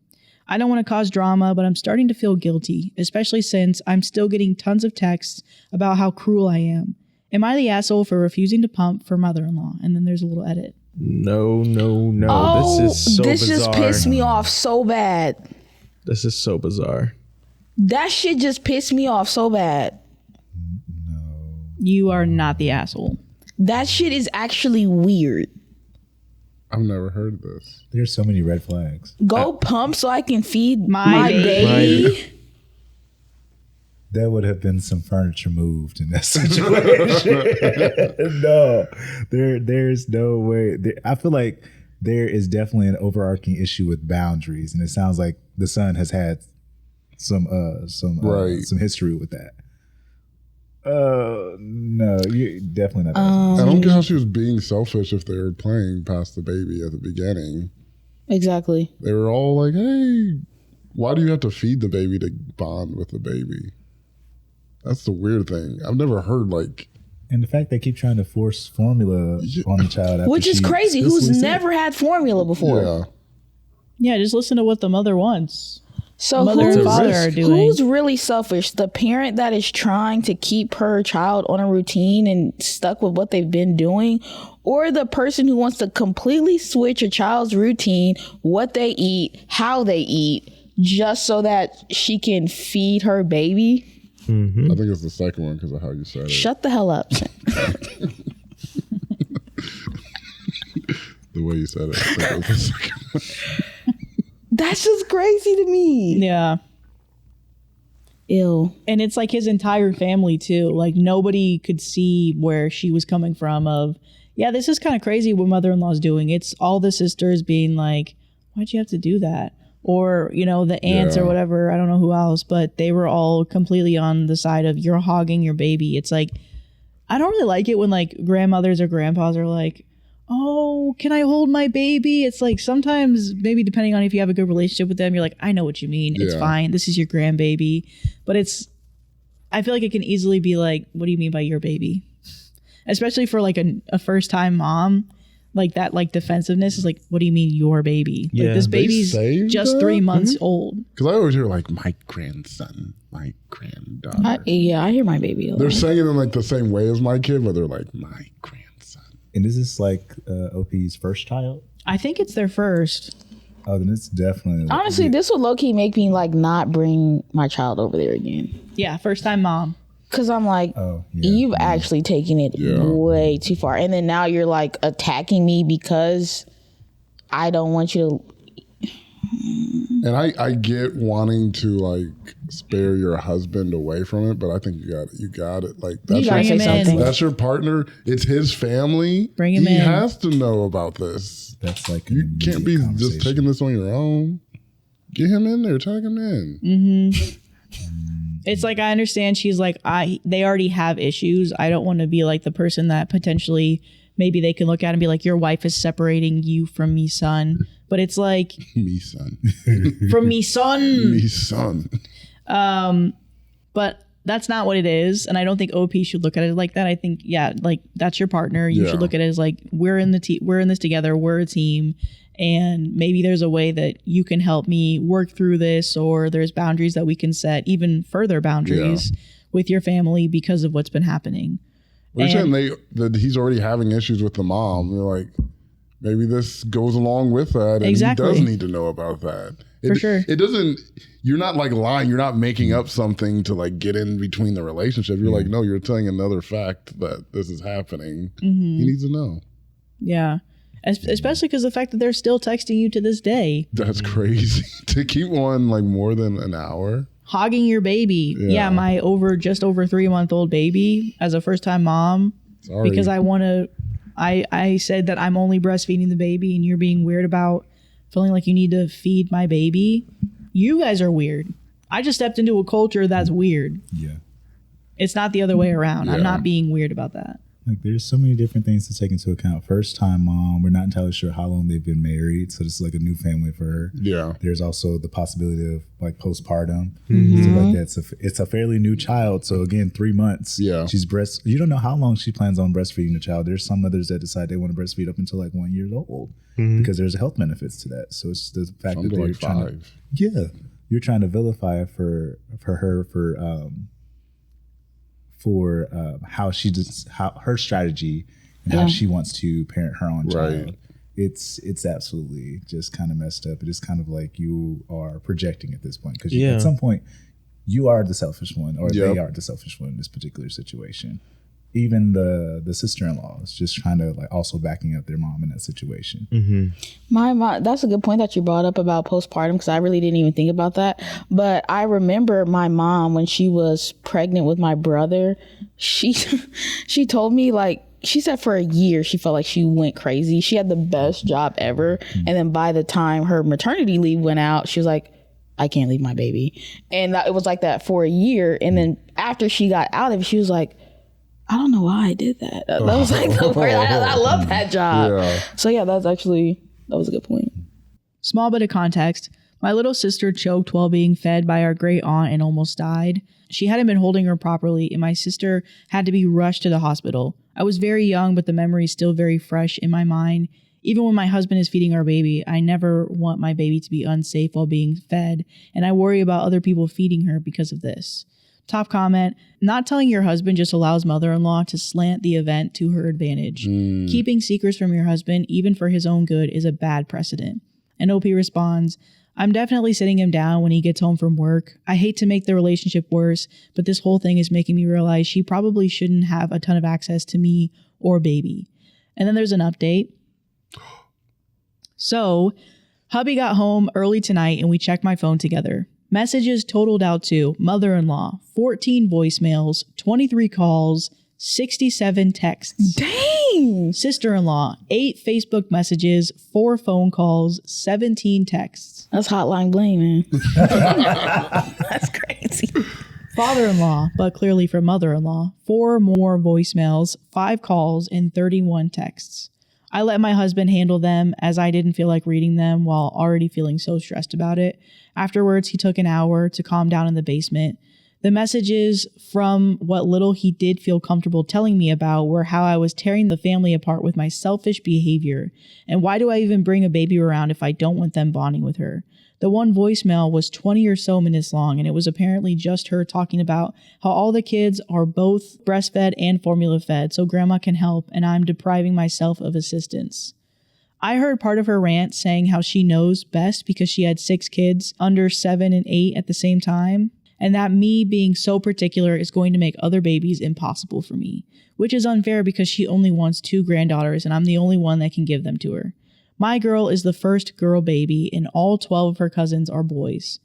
I don't want to cause drama, but I'm starting to feel guilty, especially since I'm still getting tons of texts about how cruel I am. Am I the asshole for refusing to pump for mother-in-law? And then there's a little edit. No. Oh, this is so this bizarre. just pissed me off so bad. This is so bizarre. That shit just pissed me off so bad. You are not the asshole. That shit is actually weird. I've never heard of this. There's so many red flags. Go pump so I can feed My my baby. baby. There would have been some furniture moved in that situation. No, there's no way. I feel like there is definitely an overarching issue with boundaries, and it sounds like the son has had some history with that. No, you're definitely not. I don't get how she was being selfish if they were playing past the baby at the beginning. Exactly. They were all like, "Hey, why do you have to feed the baby to bond with the baby?" That's the weird thing. I've never heard like. And the fact they keep trying to force formula on the child, after Which is crazy. Who's never had formula before? Yeah. Yeah, just listen to what the mother wants. So Mother and father are doing. who's really selfish? The parent that is trying to keep her child on a routine and stuck with what they've been doing, or the person who wants to completely switch a child's routine, what they eat, how they eat, just so that she can feed her baby? I think it's the second one because of how you said it. Shut the hell up. The way you said it. I think it was the second one. That's just crazy to me. Yeah. Ew. And it's like his entire family too. Like nobody could see where she was coming from of, yeah, this is kind of crazy what mother-in-law's doing. It's all the sisters being like, why'd you have to do that? Or, you know, the aunts or whatever, I don't know who else, but they were all completely on the side of you're hogging your baby. It's like, I don't really like it when like grandmothers or grandpas are like, oh, can I hold my baby? It's like sometimes maybe depending on if you have a good relationship with them, you're like, I know what you mean. It's fine. This is your grandbaby. But I feel like it can easily be like, what do you mean by your baby? Especially for like a first time mom. Like that, like defensive-ness is like, what do you mean your baby? Yeah. Like this baby's just 3 months old. Because I always hear like my grandson, my granddaughter. I hear my baby a lot. They're saying it in like the same way as my kid, but they're like my grandson. And is this like OP's first child? I think it's their first. Oh, then it's definitely. Honestly, this would low-key make me like not bring my child over there again. Yeah, first time mom. Cause I'm like, you've actually taken it way too far. And then now you're like attacking me because I don't want you to. And I get wanting to like spare your husband away from it, but I think you got it. Like that's You gotta say something. That's your partner. It's his family. Bring him in. He has to know about this. That's like You can't be just taking this on your own. Get him in there. Tag him in. Mm-hmm. It's like, I understand she's like, they already have issues. I don't want to be like the person that potentially maybe they can look at and be like, your wife is separating you from me, son. But it's like, Me son. from me, son. Me son. But that's not what it is. And I don't think OP should look at it like that. I think, yeah, like that's your partner. You should look at it as like, we're in this together. We're a team. And maybe there's a way that you can help me work through this, or there's boundaries that we can set, even further boundaries with your family because of what's been happening. We're saying that he's already having issues with the mom. You're like, maybe this goes along with that, and Exactly. he does need to know about that. For sure. It doesn't. You're not like lying. You're not making up something to like get in between the relationship. You're like, no, you're telling another fact that this is happening. He needs to know. Yeah. Especially because the fact that they're still texting you to this day. That's crazy. To keep one like more than an hour. Hogging your baby. Yeah, my just over 3-month-old baby as a first time mom. Sorry. Because I said that I'm only breastfeeding the baby and you're being weird about feeling like you need to feed my baby. You guys are weird. I just stepped into a culture that's weird. Yeah. It's not the other way around. Yeah. I'm not being weird about that. Like there's so many different things to take into account. First time mom, we're not entirely sure how long they've been married, so this is like a new family for her. Yeah. There's also the possibility of like postpartum. So like it's a fairly new child. So again, 3 months. Yeah. You don't know how long she plans on breastfeeding the child. There's some mothers that decide they want to breastfeed up until like 1 year old because there's health benefits to that. So it's the fact Some that to they're like trying 5. you're trying to vilify for her for how her strategy and how she wants to parent her own child. Right. It's absolutely just kind of messed up. It is kind of like you are projecting at this point because Yeah. at some point you are the selfish one or Yep. they are the selfish one in this particular situation. Even the sister-in-law is just trying to like also backing up their mom in that situation. My mom, that's a good point that you brought up about postpartum because I really didn't even think about that. But I remember my mom when she was pregnant with my brother, she told me she said for a year she felt like she went crazy. She had the best job ever. And then by the time her maternity leave went out, she was like, I can't leave my baby. And it was like that for a year. And then after she got out of it, she was like, I don't know why I did that. That was like the word. I love that job. Yeah. So yeah, that was a good point. Small bit of context. My little sister choked while being fed by our great aunt and almost died. She hadn't been holding her properly, and my sister had to be rushed to the hospital. I was very young, but the memory is still very fresh in my mind. Even when my husband is feeding our baby, I never want my baby to be unsafe while being fed, and I worry about other people feeding her because of this. Top comment, not telling your husband just allows mother-in-law to slant the event to her advantage. Keeping secrets from your husband, even for his own good, is a bad precedent. And OP responds, I'm definitely sitting him down when he gets home from work. I hate to make the relationship worse, but this whole thing is making me realize she probably shouldn't have a ton of access to me or baby. And then there's an update. So, hubby got home early tonight and we checked my phone together. Messages totaled out to mother-in-law, 14 voicemails, 23 calls, 67 texts. Dang. Sister-in-law, 8 Facebook messages, 4 phone calls, 17 texts. That's hotline bling, man. That's crazy. Father-in-law, but clearly from mother-in-law, 4 more voicemails, 5 calls, and 31 texts. I let my husband handle them as I didn't feel like reading them while already feeling so stressed about it. Afterwards, he took an hour to calm down in the basement. The messages from what little he did feel comfortable telling me about were how I was tearing the family apart with my selfish behavior. And why do I even bring a baby around if I don't want them bonding with her? The one voicemail was 20 or so minutes long, and it was apparently just her talking about how all the kids are both breastfed and formula fed, so grandma can help, and I'm depriving myself of assistance. I heard part of her rant saying how she knows best because she had 6 kids under 7 and 8 at the same time, and that me being so particular is going to make other babies impossible for me, which is unfair because she only wants 2 granddaughters and I'm the only one that can give them to her. My girl is the first girl baby and all 12 of her cousins are boys.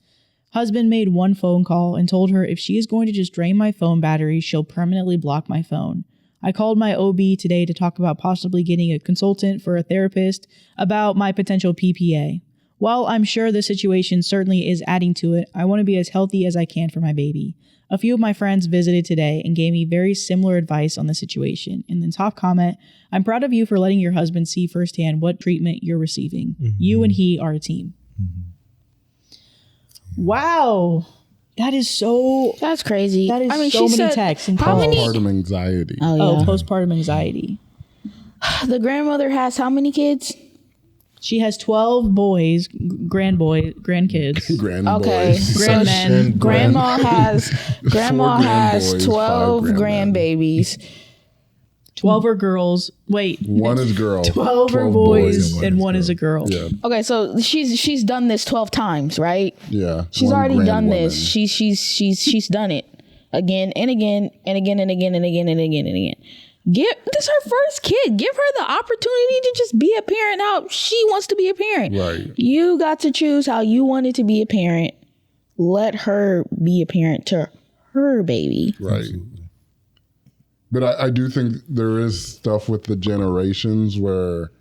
Husband made 1 phone call and told her if she is going to just drain my phone battery, she'll permanently block my phone. I called my OB today to talk about possibly getting a consultant for a therapist about my potential PPA. While I'm sure the situation certainly is adding to it, I want to be as healthy as I can for my baby. A few of my friends visited today and gave me very similar advice on the situation. And then top comment, I'm proud of you for letting your husband see firsthand what treatment you're receiving. You and he are a team. Wow. That's crazy. That is I mean, so she many said, texts and how calls. many? Postpartum anxiety. Oh, yeah. Postpartum anxiety. The grandmother has how many kids? She has 12 boys, grandkids. Grand Okay. boys. Grandmen. Grandma has 4 12 grandboys, 5 grandmen. grandbabies. 12 are girls. Wait. One is girl. 12 are boys and one is a girl. Yeah. Okay, so she's done this 12 times, right? Yeah. She's One already grand done woman. this. She's done it again and again and again and again and again and again and again. This her first kid. Give her the opportunity to just be a parent how she wants to be a parent. Right. You got to choose how you wanted to be a parent. Let her be a parent to her baby. Right. Absolutely. But I do think there is stuff with the generations where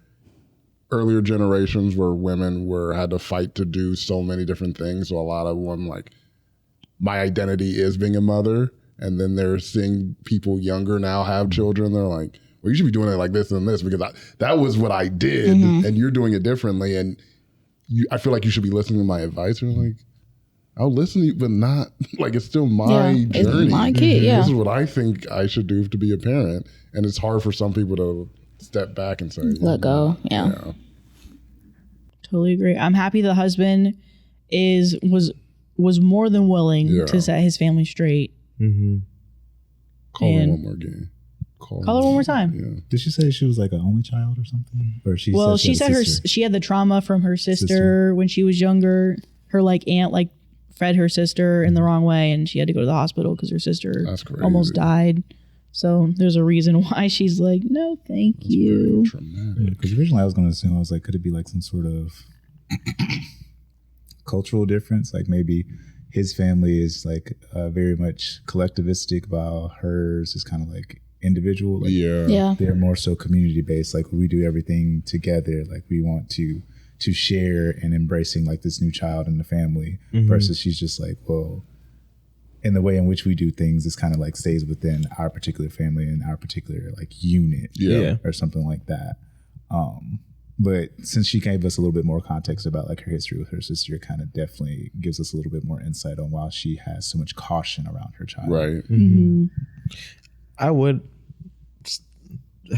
earlier generations where women had to fight to do so many different things. So a lot of them, like, my identity is being a mother. And then they're seeing people younger now have children. They're like, well, you should be doing it like this and this because that was what I did. And you're doing it differently. And I feel like you should be listening to my advice. And you're like, I'll listen to you, but not like it's still my journey. It's my kid, yeah. This is what I think I should do to be a parent. And it's hard for some people to step back and say, let go. Yeah. Totally agree. I'm happy the husband was more than willing to set his family straight. Mm-hmm. Call her one more game. Call her one more time. Yeah. Did she say she was like an only child or something? Or she said she had the trauma from her sister when she was younger. Her like aunt like fed her sister in the wrong way, and she had to go to the hospital because her sister almost died. So there's a reason why she's like, no, thank you. Because originally I was going to assume, I was like, could it be like some sort of cultural difference? Like maybe his family is like very much collectivistic, while hers is kind of like individual. Like, they're more so community based. Like we do everything together. Like we want to share and embracing like this new child in the family, versus she's just like, well, in the way in which we do things, it's kind of like stays within our particular family and our particular like unit, or something like that. But since she gave us a little bit more context about like her history with her sister, it kind of definitely gives us a little bit more insight on why she has so much caution around her child. Right. I would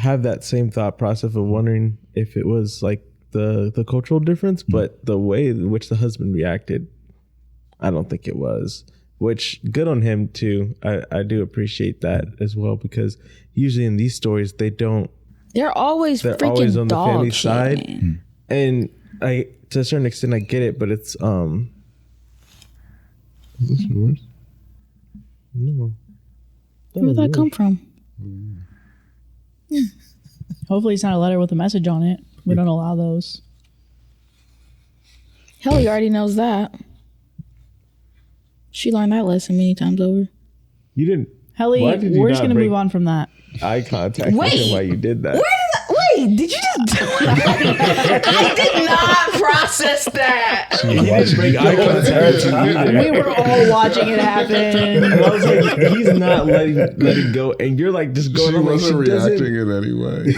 have that same thought process of wondering if it was like the cultural difference, but the way in which the husband reacted, I don't think it was. Which, good on him too. I do appreciate that as well, because usually in these stories they're always on the family side, and I to a certain extent I get it, but it's Is this yours? No. Where did that come from? Hopefully it's not a letter with a message on it. We don't allow those. Helly already knows that. She learned that lesson many times over. You didn't. Helly, we're just going to move on from that. Eye contact with him while you did that. Wait, did you just I did not process that. You didn't break eye contact. We were all watching it happen. And I was like, he's not letting go. And you're like, just going she wasn't reacting in any way.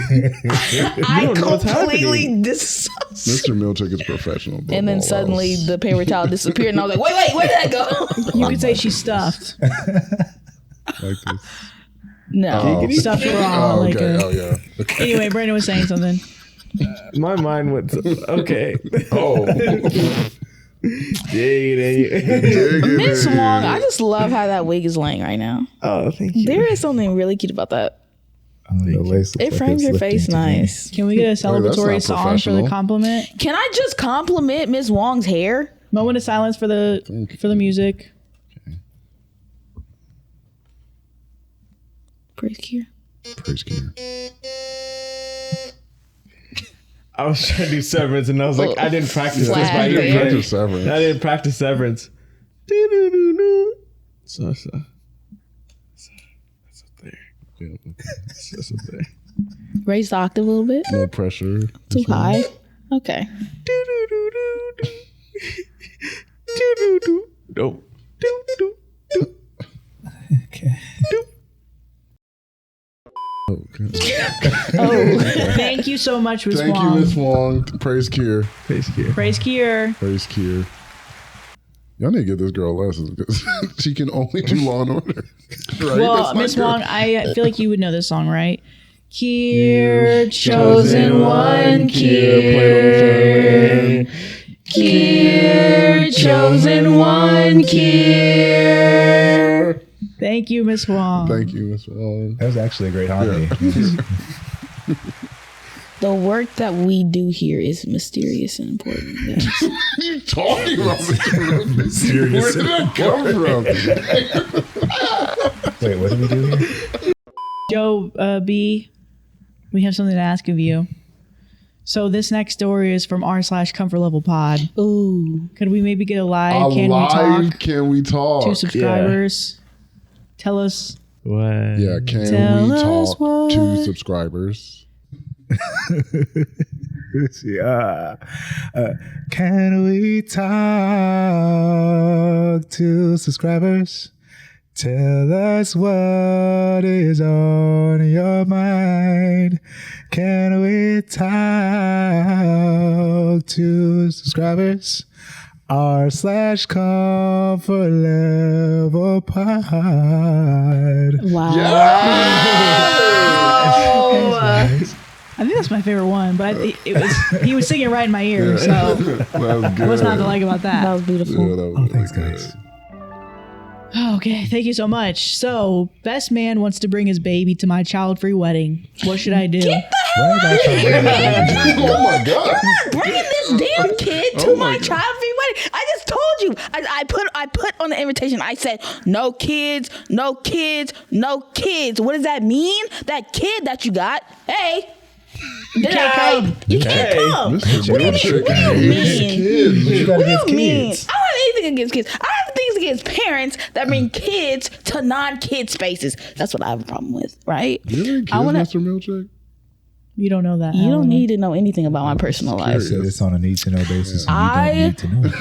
I completely Mr. Milchick is professional. And then suddenly the paper towel disappeared, and I was like, wait, where did that go? You could say she's stuffed. Like this. No. Stuffed raw. Okay. Anyway, Brandon was saying something. My mind went okay. Oh. Miss Huang, I just love how that wig is laying right now. Oh, thank you. There is something really cute about that. It frames your face nice. Can we get a celebratory song for the compliment? Can I just compliment Miss Huang's hair? Moment of silence for the music. Praise Kier. I was trying to do Severance, and I was like, I didn't practice this by You ear. didn't practice Severance. I didn't practice Severance. So that's up there. Yeah, That's up there. Raise the octave a little bit. no pressure. Too high. Okay. Nope. Okay. Oh, Thank you so much, Miss Thank you, Huang. Miss Huang. Praise Kier. Praise Kier. Praise Kier. Praise Kier. Y'all need to give this girl lessons because she can only do Law and Order. Right? Well, Miss Huang, I feel like you would know this song, right? Kier, chosen one, Kier. Kier, chosen one, Kier. Thank Thank you, Miss Huang. Thank you, Miss Huang. That was actually a great harmony. The work that we do here is mysterious and important. Yes. What are you talking about? Where did that come from? Wait, what did we do here? Joe B, we have something to ask of you. So this next story is from r/comfort level pod. Ooh. Could we maybe get a live? Can we talk? 2 subscribers. Tell us. What? Yeah, can Tell we us talk what- 2 subscribers? Yeah. Can we talk to subscribers? Tell us what is on your mind. Can we talk to subscribers? r/comfort level pod. Wow. I think that's my favorite one, but he was singing right in my ear, so That was good. what's not to like about That that? was beautiful. Yeah, that was Oh, really thanks, good. guys. Okay, thank you so much. So, best man wants to bring his baby to my child-free wedding. What should I do? Why am I trying to bring that baby? Oh my God. Bringing this damn kid to my child-free wedding. I just told you. I put on the invitation. I said no kids, no kids, no kids. What does that mean? That kid that you got? Hey. You can't come. You can't come. What do you mean? What do you mean? Kids. You gotta What give do you mean? kids. I don't have anything against kids. I have things against parents that bring kids to non-kid spaces. That's what I have a problem with, right? You have any kids, I wanna- Mr. Milchick? You don't know that. You don't Helena. need to know anything about my personal life. I said it's on a need-to-know basis. And I- you don't need to know.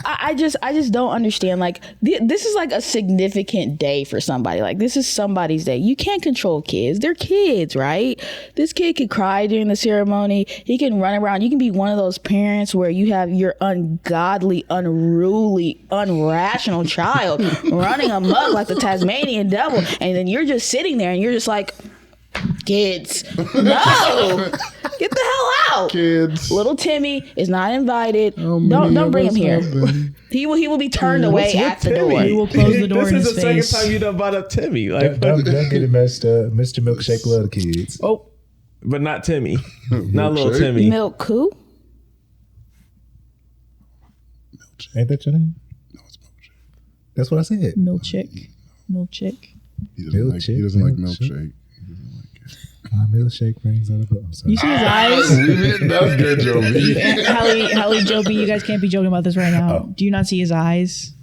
I just don't understand. Like this is like a significant day for somebody. Like this is somebody's day. You can't control kids. They're kids, right? This kid could cry during the ceremony. He can run around. You can be one of those parents where you have your ungodly, unruly, unrational child running amok like the Tasmanian devil, and then you're just sitting there and you're just like, kids, no, get the hell out. Kids. Little Timmy is not invited. How many Don't of bring us him here. have them? He will be turned away at the door. We will close the door in This his is the face. second time you done brought up Timmy. Like, Don't get it messed up. Mr. Milkshake love the kids. Oh, but not Timmy. Not little Milkshake? Timmy. Milk who? Ain't that your name? No, it's Milkshake. That's what I said. Milchick. He doesn't like Milkshake. milkshake. My milkshake brings out a I'm sorry. You see his eyes? That's good, Joe B. Helly, Joe B, you guys can't be joking about this right now. Oh. Do you not see his eyes?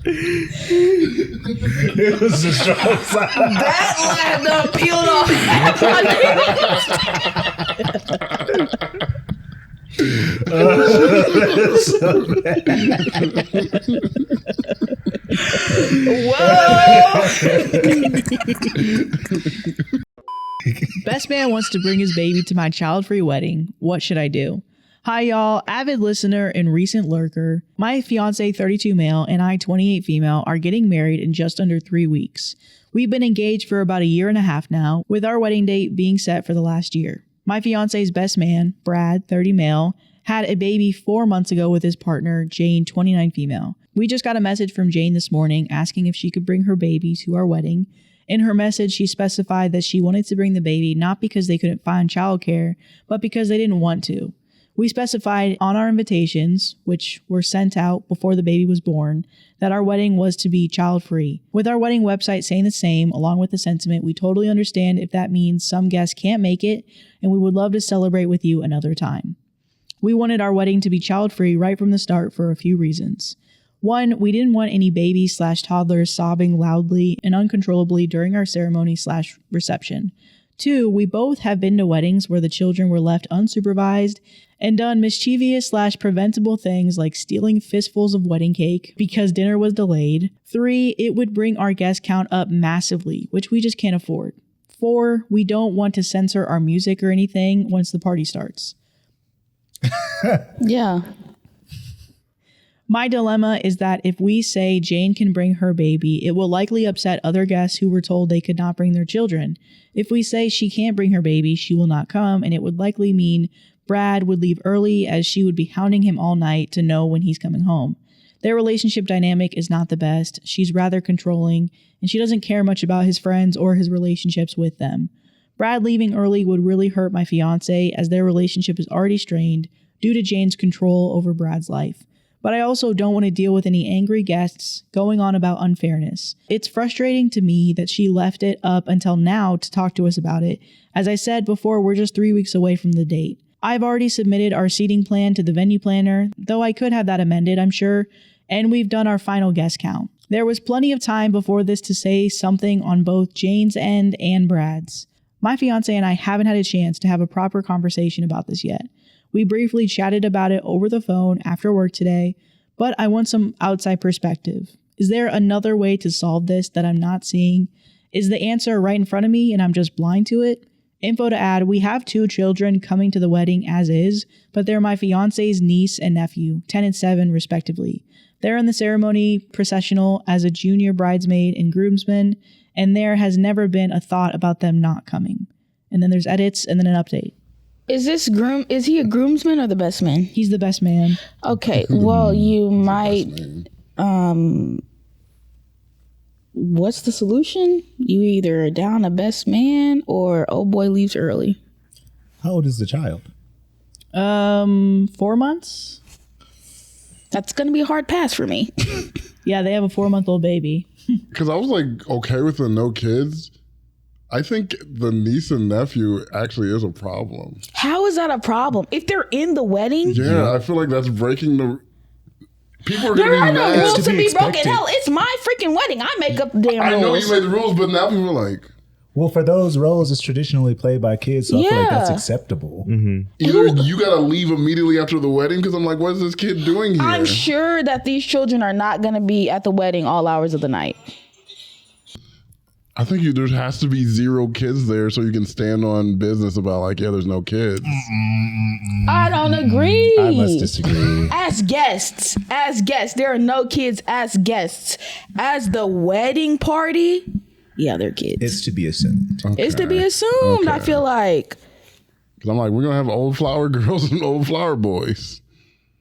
It was a strong sign. That line done peeled off. Best man wants to bring his baby to my child-free wedding. What should I do? Hi, y'all. Avid listener and recent lurker. My fiance, 32 male, and I, 28 female, are getting married in just under 3 weeks. We've been engaged for about a year and a half now, with our wedding date being set for the last year. My fiance's best man, Brad, 30 male, had a baby 4 months ago with his partner, Jane, 29 female. We just got a message from Jane this morning asking if she could bring her baby to our wedding. In her message, she specified that she wanted to bring the baby not because they couldn't find childcare, but because they didn't want to. We specified on our invitations, which were sent out before the baby was born, that our wedding was to be child-free. With our wedding website saying the same, along with the sentiment, we totally understand if that means some guests can't make it, and we would love to celebrate with you another time. We wanted our wedding to be child-free right from the start for a few reasons. 1, we didn't want any babies/toddlers sobbing loudly and uncontrollably during our ceremony/reception. 2, we both have been to weddings where the children were left unsupervised and done mischievous/preventable things like stealing fistfuls of wedding cake because dinner was delayed. 3, it would bring our guest count up massively, which we just can't afford. 4, we don't want to censor our music or anything once the party starts. Yeah. My dilemma is that if we say Jane can bring her baby, it will likely upset other guests who were told they could not bring their children. If we say she can't bring her baby, she will not come, and it would likely mean Brad would leave early as she would be hounding him all night to know when he's coming home. Their relationship dynamic is not the best. She's rather controlling, and she doesn't care much about his friends or his relationships with them. Brad leaving early would really hurt my fiance, as their relationship is already strained due to Jane's control over Brad's life. But I also don't want to deal with any angry guests going on about unfairness. It's frustrating to me that she left it up until now to talk to us about it. As I said before, we're just 3 weeks away from the date. I've already submitted our seating plan to the venue planner, though I could have that amended, I'm sure, and we've done our final guest count. There was plenty of time before this to say something on both Jane's end and Brad's. My fiance and I haven't had a chance to have a proper conversation about this yet. We briefly chatted about it over the phone after work today, but I want some outside perspective. Is there another way to solve this that I'm not seeing? Is the answer right in front of me and I'm just blind to it? Info to add, we have 2 children coming to the wedding as is, but they're my fiance's niece and nephew, 10 and 7 respectively. They're in the ceremony processional as a junior bridesmaid and groomsman, and there has never been a thought about them not coming. And then there's edits and then an update. Is he a groomsman or the best man? He's the best man. Okay, well, you might, what's the solution? You either down a best man or old boy leaves early. How old is the child? 4 months? That's going to be a hard pass for me. Yeah, they have a 4-month-old baby. Because I was like, okay with the no kids. I think the niece and nephew actually is a problem. How is that a problem? If they're in the wedding? Yeah, I feel like that's breaking the... People are There going to are be no mad. rules to be broken. expected. Hell, it's my freaking wedding. I make up the damn I know rules. you made the rules, but now people are like... Well, for those roles, it's traditionally played by kids, so I feel like that's Yeah. acceptable. Either you got to leave immediately after the wedding, because I'm like, what is this kid doing here? I'm sure that these children are not going to be at the wedding all hours of the night. I think there has to be 0 kids there so you can stand on business about like, yeah, there's no kids. I don't agree. I must disagree. As guests, there are no kids as guests. As the wedding party, yeah, they're kids. It's to be assumed. It's to be assumed. I Okay. feel like Because I'm like, we're going to have old flower girls and old flower boys.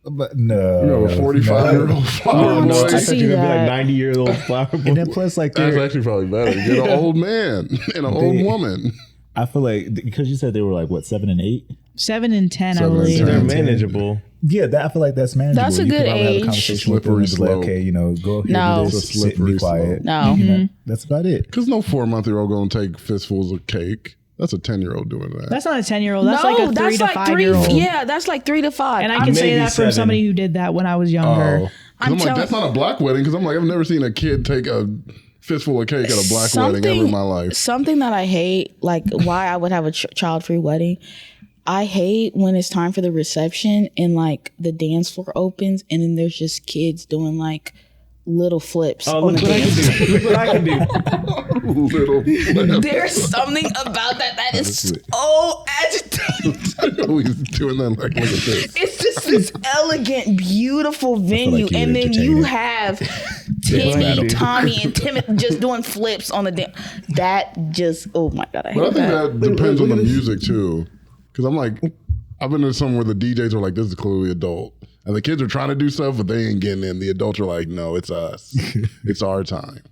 But no. You have a 45-year-old flower wants boy. to I see thought you were gonna be that. like 90-year-old flower boy. And then plus, like, That's they're- actually probably better. Get an old man and an old woman. I feel like, because you said they were like, what, 7 and 8? 7 and 10, I 7 and believe. 10. They're manageable. Yeah, I feel like that's manageable. That's a You good could probably have age. a conversation with them Slippery and be like, slope. okay, go here, No. do It's a this, sit and slippery be quiet. slope. No. You know, that's about it. Because no 4-month-old going to take fistfuls of cake. That's a 10-year-old doing that. That's not a 10-year-old. That's no, like a 3 that's to like 5-year-old. Yeah, that's like 3 to 5. And I can say maybe that from 7. somebody who did that when I was Oh. younger. 'Cause I'm I'm like, telling- that's not a black wedding. Because I'm like, I've never seen a kid take a fistful of cake at a black wedding ever in my life. Something that I hate, like why I would have a child-free wedding. I hate when it's time for the reception and like the dance floor opens and then there's just kids doing like little flips Oh, on look the what I dance. can do. Look what I can do. Little flip. There's something about that is so agitating. He's doing that like, look at this. It's just this elegant, beautiful venue, like you and then entertain you it. have battle. Timmy, Tommy, and Timothy just doing flips on the dance. That just, oh my god, I But I hate think that. that depends on the music too. Because I'm like, I've been to somewhere where the DJs are like, this is clearly adult. And the kids are trying to do stuff, but they ain't getting in. The adults are like, no, it's us. It's our time.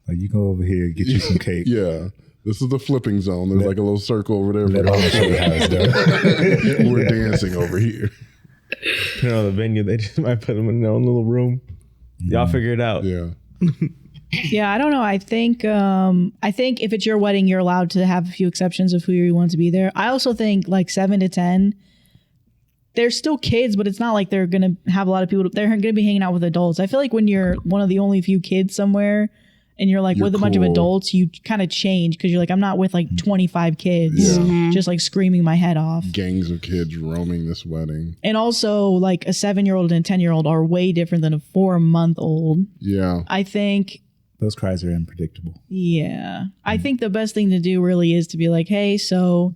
Like, you go over here, get you some cake. Yeah. This is the flipping zone. There's like a little circle over there. Let all show you how it's done. We're dancing over here. Depending on the venue, they just might put them in their own little room. Y'all figure it out. Yeah. Yeah, I don't know. I think if it's your wedding, you're allowed to have a few exceptions of who you want to be there. I also think like 7 to 10, they're still kids, but it's not like they're going to have a lot of people. They're going to be hanging out with adults. I feel like when you're one of the only few kids somewhere and you're like You're with a bunch of cool. adults, you kind of change because you're like, I'm not with like 25 kids Yeah. just like screaming my head off. Gangs of kids roaming this wedding. And also like a 7-year-old and a 10-year-old are way different than a 4-month-old. Yeah. I think Those cries are unpredictable. Yeah. I think the best thing to do really is to be like, hey, so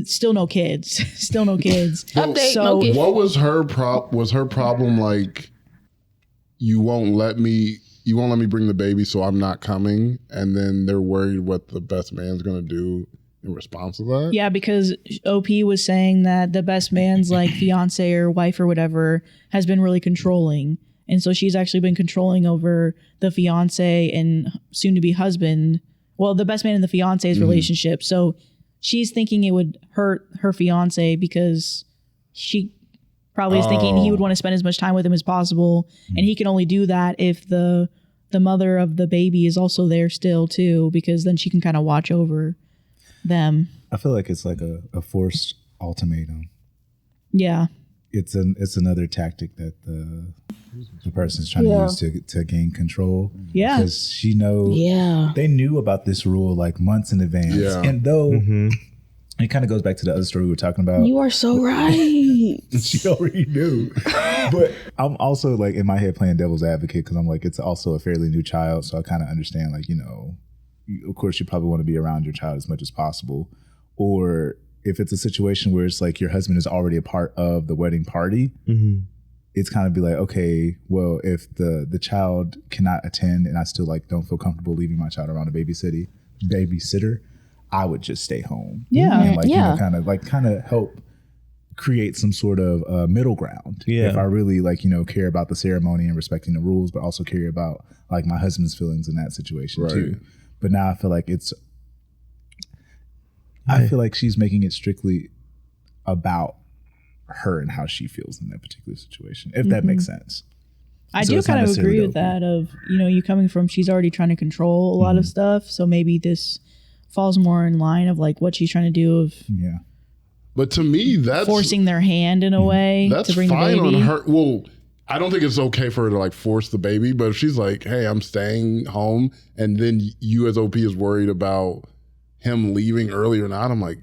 still no kids. Still no kids. Update, So no kids. What was her problem like, you won't let me bring the baby, so I'm not coming, and then they're worried what the best man's gonna do in response to that? Yeah, because OP was saying that the best man's like fiance or wife or whatever has been really controlling. And so she's actually been controlling over the fiance and soon to be husband. Well, the best man and the fiance's relationship. So she's thinking it would hurt her fiance because she probably is thinking he would want to spend as much time with him as possible. And he can only do that if the mother of the baby is also there still too, because then she can kind of watch over them. I feel like it's like a forced ultimatum. Yeah. It's another tactic that the person's trying to use to gain control. Yeah. Because she knows they knew about this rule like months in advance. Yeah. And though it kind of goes back to the other story we were talking about. You are so right. She already knew. But I'm also like in my head playing devil's advocate because I'm like, it's also a fairly new child. So I kind of understand like, of course you probably want to be around your child as much as possible. Or if it's a situation where it's like your husband is already a part of the wedding party, it's kind of be like, okay, well, if the child cannot attend and I still like don't feel comfortable leaving my child around a babysitter, I would just stay home. Yeah. And like, kind of help create some sort of middle ground. Yeah. If I really like, care about the ceremony and respecting the rules, but also care about like my husband's feelings in that situation too. But now I feel like I feel like she's making it strictly about her and how she feels in that particular situation, if that makes sense. I So do it's not kind of necessarily agree with that of, you coming from, she's already trying to control a lot of stuff. So maybe this falls more in line of like what she's trying to do of But to me, that's forcing their hand in a way that's to bring fine the baby. on her. Well, I don't think it's okay for her to like force the baby, but if she's like, hey, I'm staying home, and then you as OP is worried about him leaving early or not, I'm like,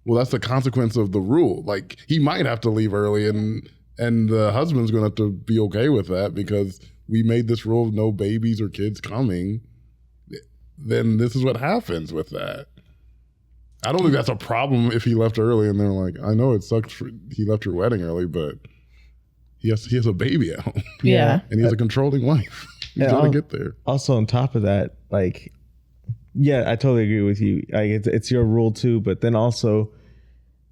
well, that's the consequence of the rule. Like he might have to leave early and the husband's gonna have to be okay with that because we made this rule of no babies or kids coming. Then this is what happens with that. I don't think that's a problem if he left early and they're like, I know it sucks he left your wedding early, but he has a baby at home. Yeah. And he has a controlling wife. He's got to get there. Also on top of that, like, yeah, I totally agree with you. Like it's your rule too, but then also,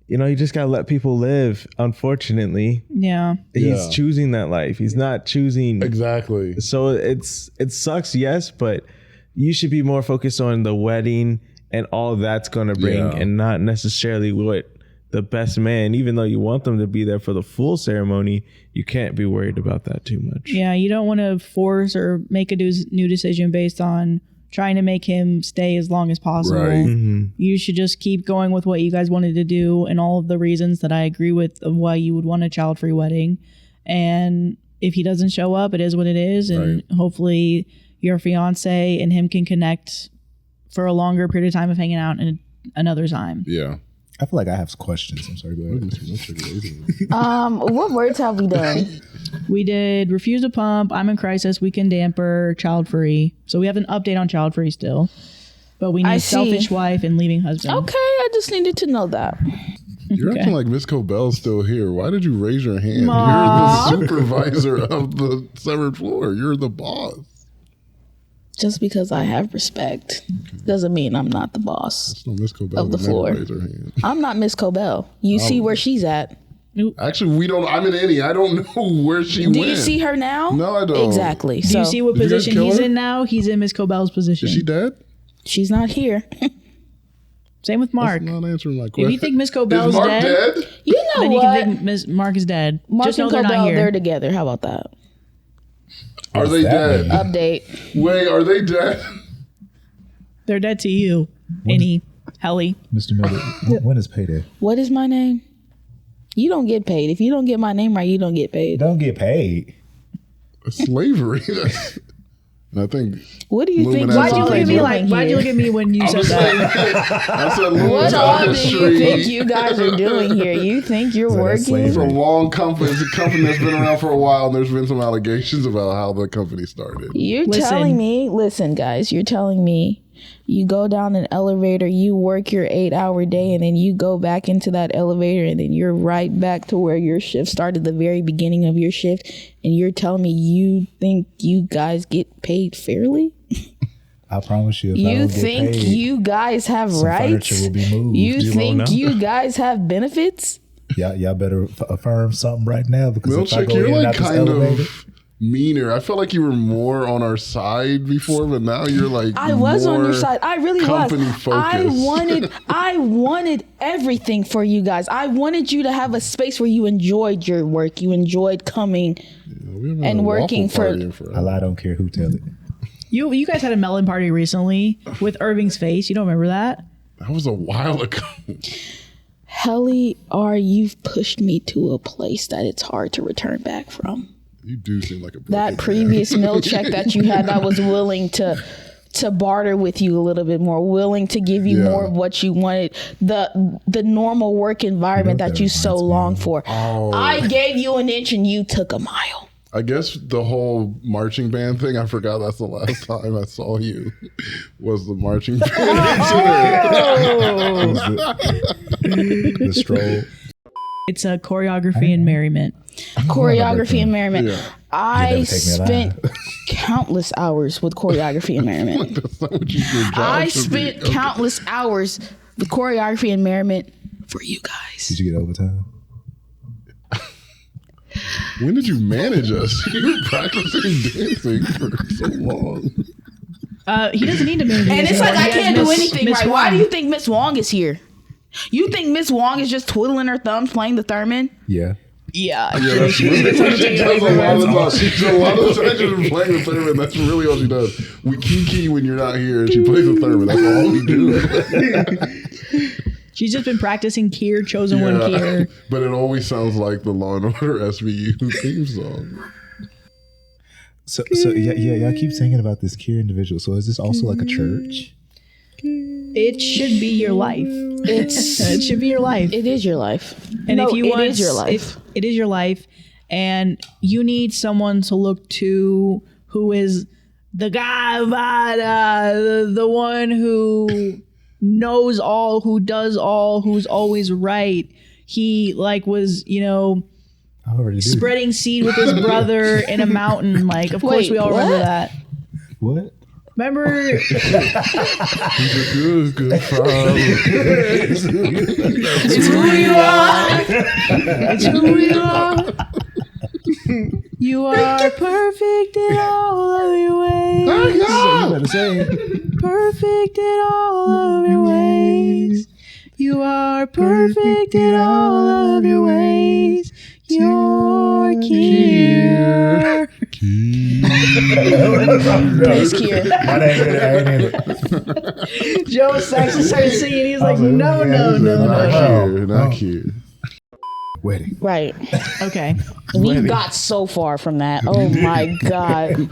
you just gotta let people live. Unfortunately, he's choosing that life. He's not choosing exactly. So it sucks, yes, but you should be more focused on the wedding and all that's gonna bring, and not necessarily what the best man. Even though you want them to be there for the full ceremony, you can't be worried about that too much. Yeah, you don't want to force or make a new decision based on trying to make him stay as long as possible. Right. You should just keep going with what you guys wanted to do and all of the reasons that I agree with of why you would want a child-free wedding. And if he doesn't show up, it is what it is. And hopefully your fiance and him can connect for a longer period of time of hanging out in another time. Yeah. I feel like I have questions. I'm sorry, go ahead. What words have we done? We did refuse to pump, I'm in crisis, weekend damper, child free. So we have an update on child free still. But we need selfish wife and leaving husband. Okay, I just needed to know that. You're acting like Miss Cobell's still here. Why did you raise your hand? Ma. You're the supervisor of the severed floor. You're the boss. Just because I have respect doesn't mean I'm not the boss No, Miss Cobell of the would never floor. raise her hand. I'm not Miss Cobell. You see where she's at. Actually, we don't. I'm an Annie. I don't know where she went. Do you see her now? No, I don't. Exactly. Do you see what Did you guys position kill he's her? in now? He's in Miss Cobell's position. Is she dead? She's not here. Same with Mark. That's not answering my question. If you think Miss Cobell's is Mark dead, dead? You know then what? you can think Mark is dead. Mark Just know and they're Cobell, not here. they're together. How about that? Are they dead? Update. Wait, are they dead? They're dead to you, Annie, Helly. Mr. Miller, when is payday? What is my name? You don't get paid. If you don't get my name right, you don't get paid. Don't get paid. Slavery. That's- and I think. What do you think? Luminous Why'd you look at me like? Why'd you look at me when you said that? I said What all do you Luminous think you guys are doing here? You think you're that working? It's a slavery? long company. It's a company that's been around for a while, and there's been some allegations about how the company started. You're Listen. telling me, listen, guys, you're telling me you go down an elevator, you work your 8-hour day, and then you go back into that elevator, and then you're right back to where your shift started, the very beginning of your shift, and you're telling me you think you guys get paid fairly? I promise you. If I You don't get think paid, you guys have some rights? furniture will be moved. You won't think know. you guys have benefits? Y'all better affirm something right now, because if I Milchick, go you're in and like out this kind elevator, of meaner. I felt like you were more on our side before, but now you're like I was on your more side. I really was. company focused. I wanted everything for you guys. I wanted you to have a space where you enjoyed your work. You enjoyed coming We haven't had and a working waffle for- party in forever. I don't care who tell it. You guys had a melon party recently with Irving's face. You don't remember that? That was a while ago. Helly, you've pushed me to a place that it's hard to return back from. You do seem like a broken That man. previous Milchick that you had, that was willing to barter with you a little bit more, willing to give you Yeah. more of what you wanted, the normal work environment You know that that you so reminds me long of- for. I gave you an inch and you took a mile. I guess the whole marching band thing, I forgot that's the last time I saw you, was the marching band. The stroll. It's a choreography and merriment. Choreography and merriment. Yeah. I never take me spent alive. countless hours with choreography and merriment. That's not what your job I should be. spent countless hours with choreography and merriment for you guys. Did you get overtime? When did you manage us? You were practicing dancing for so long. He doesn't need to manage. And it's like I can't do anything Miss right. Why do Huang. you think Miss Huang is here? You think Miss Huang is just twiddling her thumbs playing the theremin? Yeah. Yeah, Yeah, that's really what she does a lot of times. A lot of times she's been playing the theremin. That's really all she does. We kiki when you're not here, and she plays the theremin. That's all we do. she's just been practicing Kier, chosen one Yeah. Kier. But it always sounds like the Law and Order SVU theme song. So yeah, y'all keep singing about this Kier individual. So is this also like a church? It should be your life. It It should be your life. is your life. And No, if you it want, is your life. it is your life, and you need someone to look to who is the guy, the one who knows all, who does all, who's always right. He was, I already do. spreading seed with his brother in a mountain. Like, of course, Wait, we all remember what? that. What? Remember? He's a good father. It's who you are. It's who you are. You are perfect in all of your ways. You better say it. Perfect in all of your ways. You are perfect in all of your ways. You're Kier. Praise Kier. I ain't in it. Joe Saxon started singing. He's like, I was like, no. Not cute. Wedding. Right. Okay. We got so far from that. Oh my God.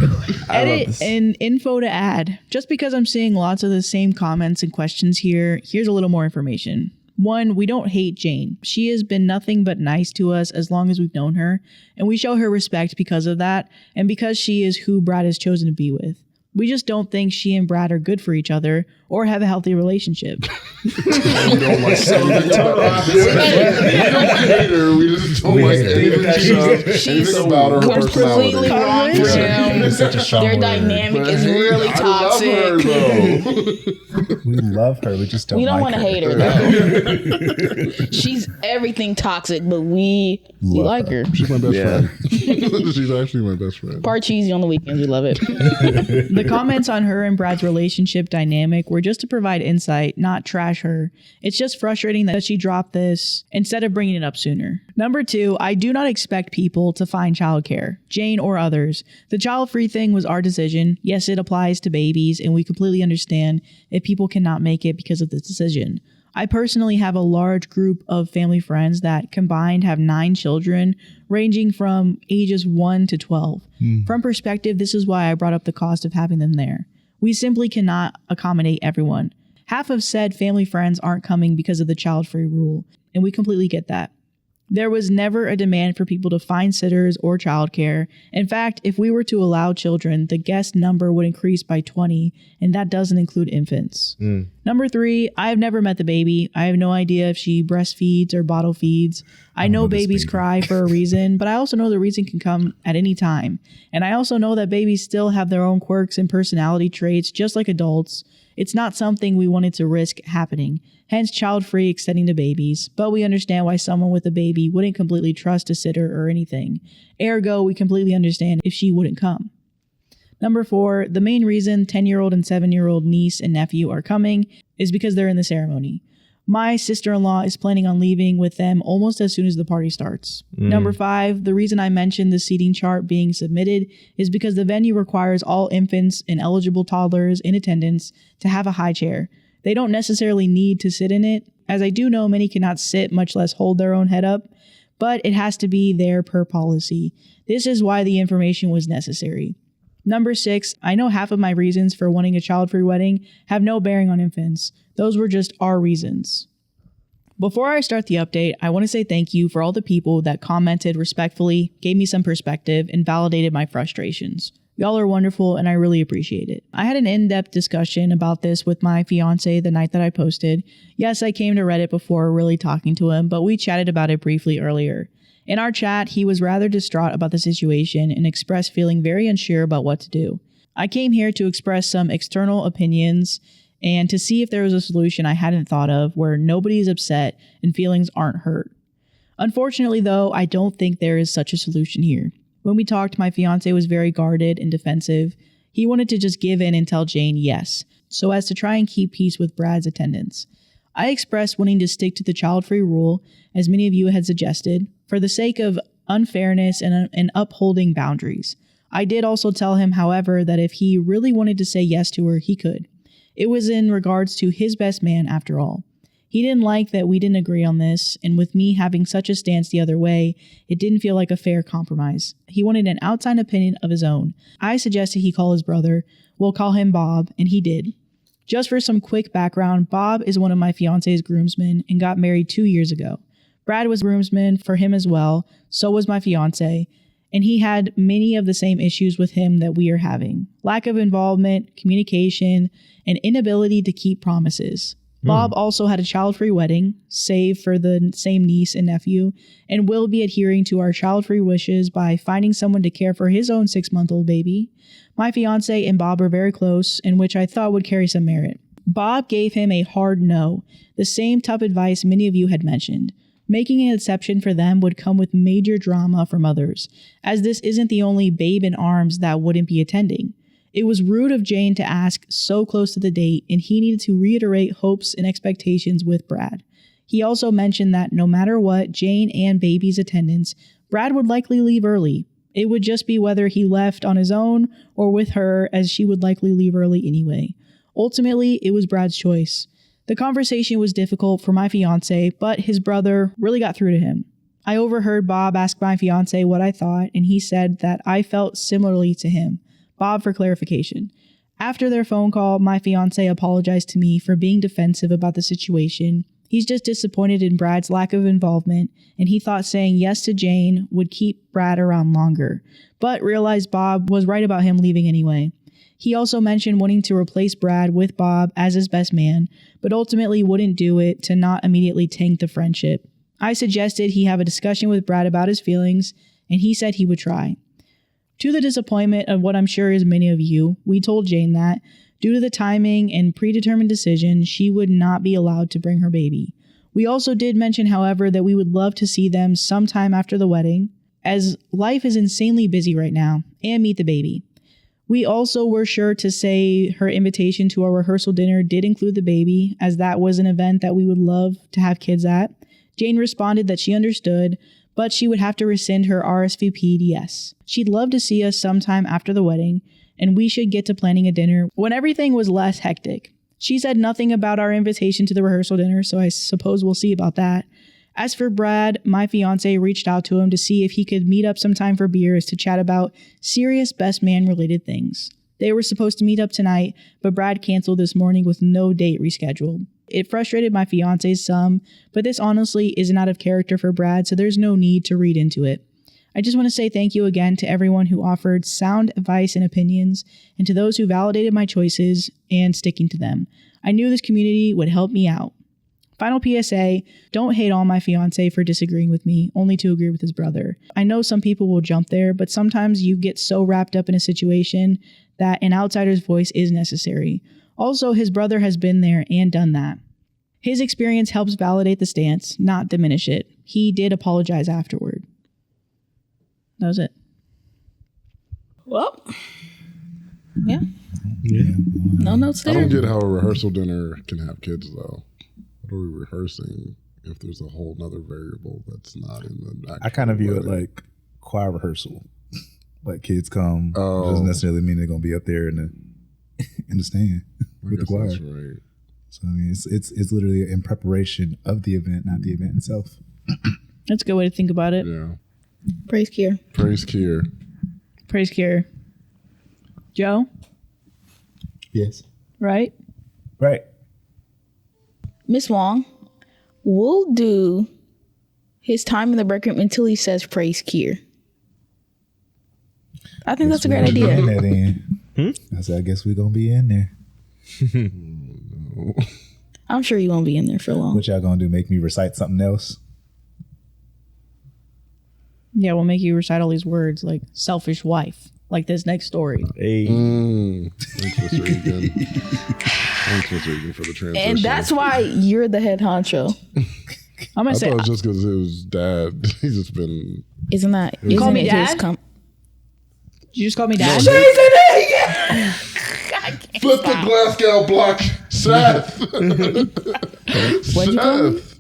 Edit and info to add. Just because I'm seeing lots of the same comments and questions here, here's a little more information. 1, we don't hate Jane. She has been nothing but nice to us as long as we've known her, and we show her respect because of that, and because she is who Brad has chosen to be with. We just don't think she and Brad are good for each other or have a healthy relationship. We don't like anything about her. We don't hate her. We just don't like anything she does. She's Anything about her completely personality. wrong for him. It's such a strong Their word. dynamic But is hey, really I love toxic. her, though. We love her. We just don't. We don't like want to hate her though. She's everything toxic, but we Love like her. She's my best Yeah. friend. She's actually my best friend. Part cheesy on the weekends. We love it. The comments on her and Brad's relationship dynamic were just to provide insight, not trash her. It's just frustrating that she dropped this instead of bringing it up sooner. Number 2, I do not expect people to find childcare, Jane or others. The child-free thing was our decision. Yes, it applies to babies, and we completely understand if people cannot make it because of this decision. I personally have a large group of family friends that combined have 9 children, ranging from ages 1 to 12. From perspective, this is why I brought up the cost of having them there. We simply cannot accommodate everyone. Half of said family friends aren't coming because of the child-free rule, and we completely get that. There was never a demand for people to find sitters or childcare. In fact, if we were to allow children, the guest number would increase by 20, and that doesn't include infants. Number 3, I have never met the baby. I have no idea if she breastfeeds or bottle feeds. I know babies cry for a reason, but I also know the reason can come at any time. And I also know that babies still have their own quirks and personality traits, just like adults. It's not something we wanted to risk happening, hence child-free extending to babies, but we understand why someone with a baby wouldn't completely trust a sitter or anything. Ergo, we completely understand if she wouldn't come. Number 4, the main reason 10-year-old and 7-year-old niece and nephew are coming is because they're in the ceremony. My sister-in-law is planning on leaving with them almost as soon as the party starts. Number 5, the reason I mentioned the seating chart being submitted is because the venue requires all infants and eligible toddlers in attendance to have a high chair. They don't necessarily need to sit in it, as I do know many cannot sit, much less hold their own head up, but it has to be there per policy. This is why the information was necessary. Number 6, I know half of my reasons for wanting a child-free wedding have no bearing on infants. Those were just our reasons. Before I start the update, I want to say thank you for all the people that commented respectfully, gave me some perspective, and validated my frustrations. Y'all are wonderful, and I really appreciate it. I had an in-depth discussion about this with my fiance the night that I posted. Yes, I came to Reddit before really talking to him, but we chatted about it briefly earlier. In our chat, he was rather distraught about the situation and expressed feeling very unsure about what to do. I came here to express some external opinions and to see if there was a solution I hadn't thought of where nobody is upset and feelings aren't hurt. Unfortunately, though, I don't think there is such a solution here. When we talked, my fiance was very guarded and defensive. He wanted to just give in and tell Jane yes, so as to try and keep peace with Brad's attendance. I expressed wanting to stick to the child-free rule, as many of you had suggested, for the sake of unfairness and upholding boundaries. I did also tell him, however, that if he really wanted to say yes to her, he could. It was in regards to his best man, after all. He didn't like that we didn't agree on this, and with me having such a stance the other way, it didn't feel like a fair compromise. He wanted an outside opinion of his own. I suggested he call his brother. We'll call him Bob, and he did. Just for some quick background, Bob is one of my fiance's groomsmen and got married 2 years ago. Brad was groomsman for him as well, so was my fiance, and he had many of the same issues with him that we are having. Lack of involvement, communication, and inability to keep promises. Bob also had a child-free wedding, save for the same niece and nephew, and will be adhering to our child-free wishes by finding someone to care for his own 6-month-old baby. My fiance and Bob are very close, in which I thought would carry some merit. Bob gave him a hard no, the same tough advice many of you had mentioned. Making an exception for them would come with major drama from others, as this isn't the only babe in arms that wouldn't be attending. It was rude of Jane to ask so close to the date, and he needed to reiterate hopes and expectations with Brad. He also mentioned that no matter what, Jane and baby's attendance, Brad would likely leave early. It would just be whether he left on his own or with her, as she would likely leave early anyway. Ultimately, it was Brad's choice. The conversation was difficult for my fiance, but his brother really got through to him. I overheard Bob ask my fiance what I thought, and he said that I felt similarly to him. Bob for clarification. After their phone call, my fiance apologized to me for being defensive about the situation. He's just disappointed in Brad's lack of involvement, and he thought saying yes to Jane would keep Brad around longer, but realized Bob was right about him leaving anyway. He also mentioned wanting to replace Brad with Bob as his best man, but ultimately wouldn't do it to not immediately tank the friendship. I suggested he have a discussion with Brad about his feelings, and he said he would try. To the disappointment of what I'm sure is many of you, we told Jane that, due to the timing and predetermined decision, she would not be allowed to bring her baby. We also did mention, however, that we would love to see them sometime after the wedding, as life is insanely busy right now, and meet the baby. We also were sure to say her invitation to our rehearsal dinner did include the baby, as that was an event that we would love to have kids at. Jane responded that she understood, but she would have to rescind her RSVP'd yes. She'd love to see us sometime after the wedding, and we should get to planning a dinner when everything was less hectic. She said nothing about our invitation to the rehearsal dinner, so I suppose we'll see about that. As for Brad, my fiance reached out to him to see if he could meet up sometime for beers to chat about serious best man related things. They were supposed to meet up tonight, but Brad canceled this morning with no date rescheduled. It frustrated my fiance some, but this honestly isn't out of character for Brad, so there's no need to read into it. I just want to say thank you again to everyone who offered sound advice and opinions, and to those who validated my choices and sticking to them. I knew this community would help me out. Final PSA, don't hate on my fiance for disagreeing with me, only to agree with his brother. I know some people will jump there, but sometimes you get so wrapped up in a situation that an outsider's voice is necessary. Also, his brother has been there and done that. His experience helps validate the stance, not diminish it. He did apologize afterward. That was it. Well, yeah. No notes I there. don't get how a rehearsal dinner can have kids, though. What are we rehearsing if there's a whole nother variable that's not in the I kind of view it wedding? like choir rehearsal. Like kids come, Oh. doesn't necessarily mean they're gonna be up there in the stand I with the guess choir. that's right. So I mean, it's literally in preparation of the event, not the event itself. That's a good way to think about it. Yeah. Praise Kier. Praise Kier. Praise Kier. Joe, Yes. right? Right. Miss Huang will do his time in the break room until he says praise Kier. I think that's a great idea. I said, I guess we're gonna be in there. I'm sure you won't be in there for long. What y'all gonna do? Make me recite something else? Yeah, we'll make you recite all these words like selfish wife, like this next story. Hey. Thanks, Mr. Eagan. Thanks, Mr. Eagan, for the transition. And that's why you're the head honcho. I'm gonna I say, thought it was just because it was dad. He's just been... Isn't that? call Isn't me it his dad? Did you just call me dad? Flip the Glasgow block, Seth. What'd you call me? Seth.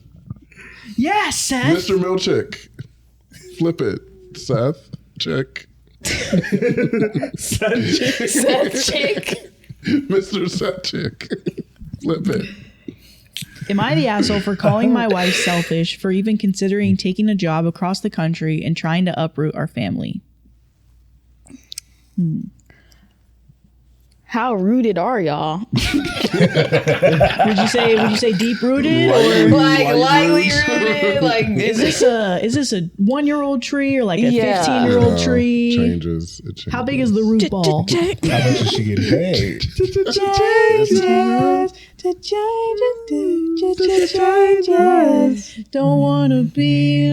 Yeah, Seth. Mr. Milchick. Flip it, Seth. Check. Seth Chick. Mr. Seth Chick. Flip it. Am I the asshole for calling my wife selfish for even considering taking a job across the country and trying to uproot our family? How rooted are y'all? Would you say deep rooted, or Lightly rooted. Like is this a 1-year-old tree or like a Yeah. 15-year-old No, tree? It changes. How big is the root ball? How much is she getting paid? Don't wanna be.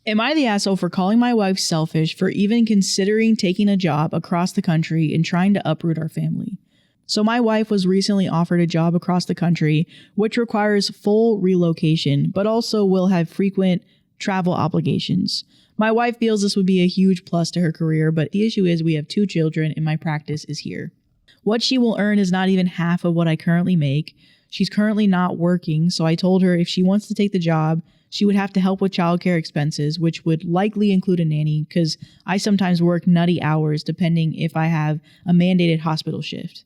Am I the asshole for calling my wife selfish for even considering taking a job across the country and trying to uproot our family? So my wife was recently offered a job across the country, which requires full relocation, but also will have frequent travel obligations. My wife feels this would be a huge plus to her career, but the issue is we have 2 children and my practice is here. What she will earn is not even half of what I currently make. She's currently not working, so I told her if she wants to take the job, she would have to help with childcare expenses, which would likely include a nanny because I sometimes work nutty hours depending if I have a mandated hospital shift.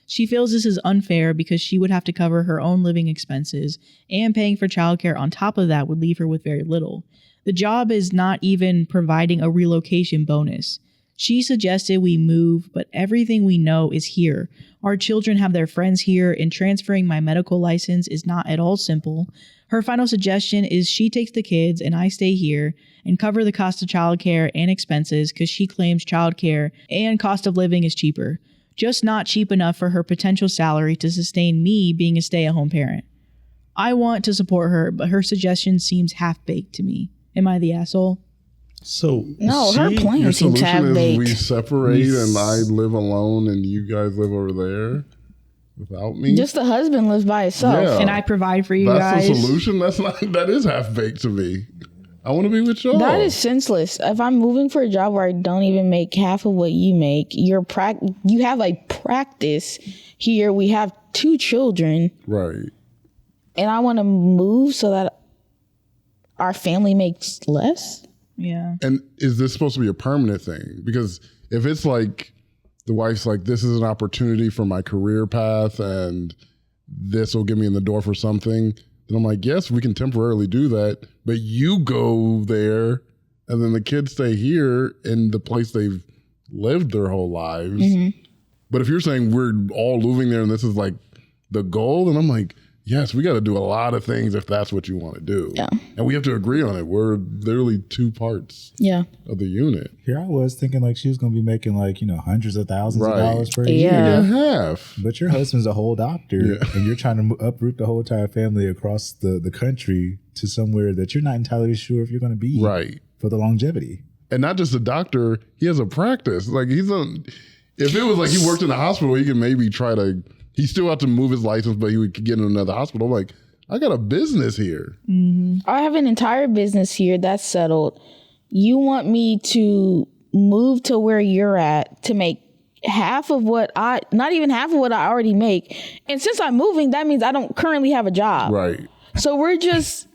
She feels this is unfair because she would have to cover her own living expenses, and paying for childcare on top of that would leave her with very little. The job is not even providing a relocation bonus. She suggested we move, but everything we know is here. Our children have their friends here, and transferring my medical license is not at all simple. Her final suggestion is she takes the kids and I stay here and cover the cost of childcare and expenses because she claims childcare and cost of living is cheaper. Just not cheap enough for her potential salary to sustain me being a stay-at-home parent. I want to support her, but her suggestion seems half-baked to me. Am I the asshole? So No, her Your plan seems solution half is we baked. separate and I live alone and you guys live over there without me? Just the husband lives by himself. Yeah. And I provide for you That's guys. the solution? That is half-baked to me. I want to be with y'all. That is senseless. If I'm moving for a job where I don't even make half of what you make, you have a practice here. We have 2 children, right. and I want to move so that our family makes less. Yeah. And is this supposed to be a permanent thing? Because if it's like the wife's like, this is an opportunity for my career path and this will get me in the door for something, then I'm like, yes, we can temporarily do that. But you go there and then the kids stay here in the place they've lived their whole lives. Mm-hmm. But if you're saying we're all moving there and this is like the goal. And I'm like, yes, we got to do a lot of things if that's what you want to do. Yeah. And we have to agree on it. We're literally 2 parts Yeah. of the unit. Here I was thinking like she was going to be making like, hundreds of thousands of dollars per Yeah. year. And half. But your husband's a whole doctor, and you're trying to uproot the whole entire family across the country to somewhere that you're not entirely sure if you're going to be Right. for the longevity. And not just a doctor, he has a practice. Like if it was like he worked in a hospital, he could maybe he still have to move his license, but he would get in another hospital. Like, I got a business here. I have an entire business here that's settled. You want me to move to where you're at to make not even half of what I already make. And since I'm moving, that means I don't currently have a job. Right. So we're just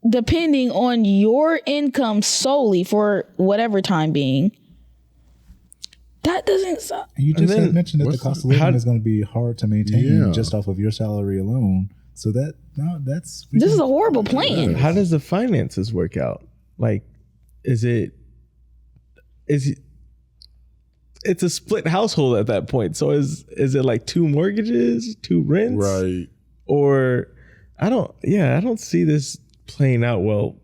depending on your income solely for whatever time being. That doesn't sound. And you just had mentioned that the cost of living is going to be hard to maintain just off of your salary alone. So this is a horrible plan. How does the finances work out? Like, it's a split household at that point. So is it like 2 mortgages, 2 rents? Right. Or I don't see this playing out well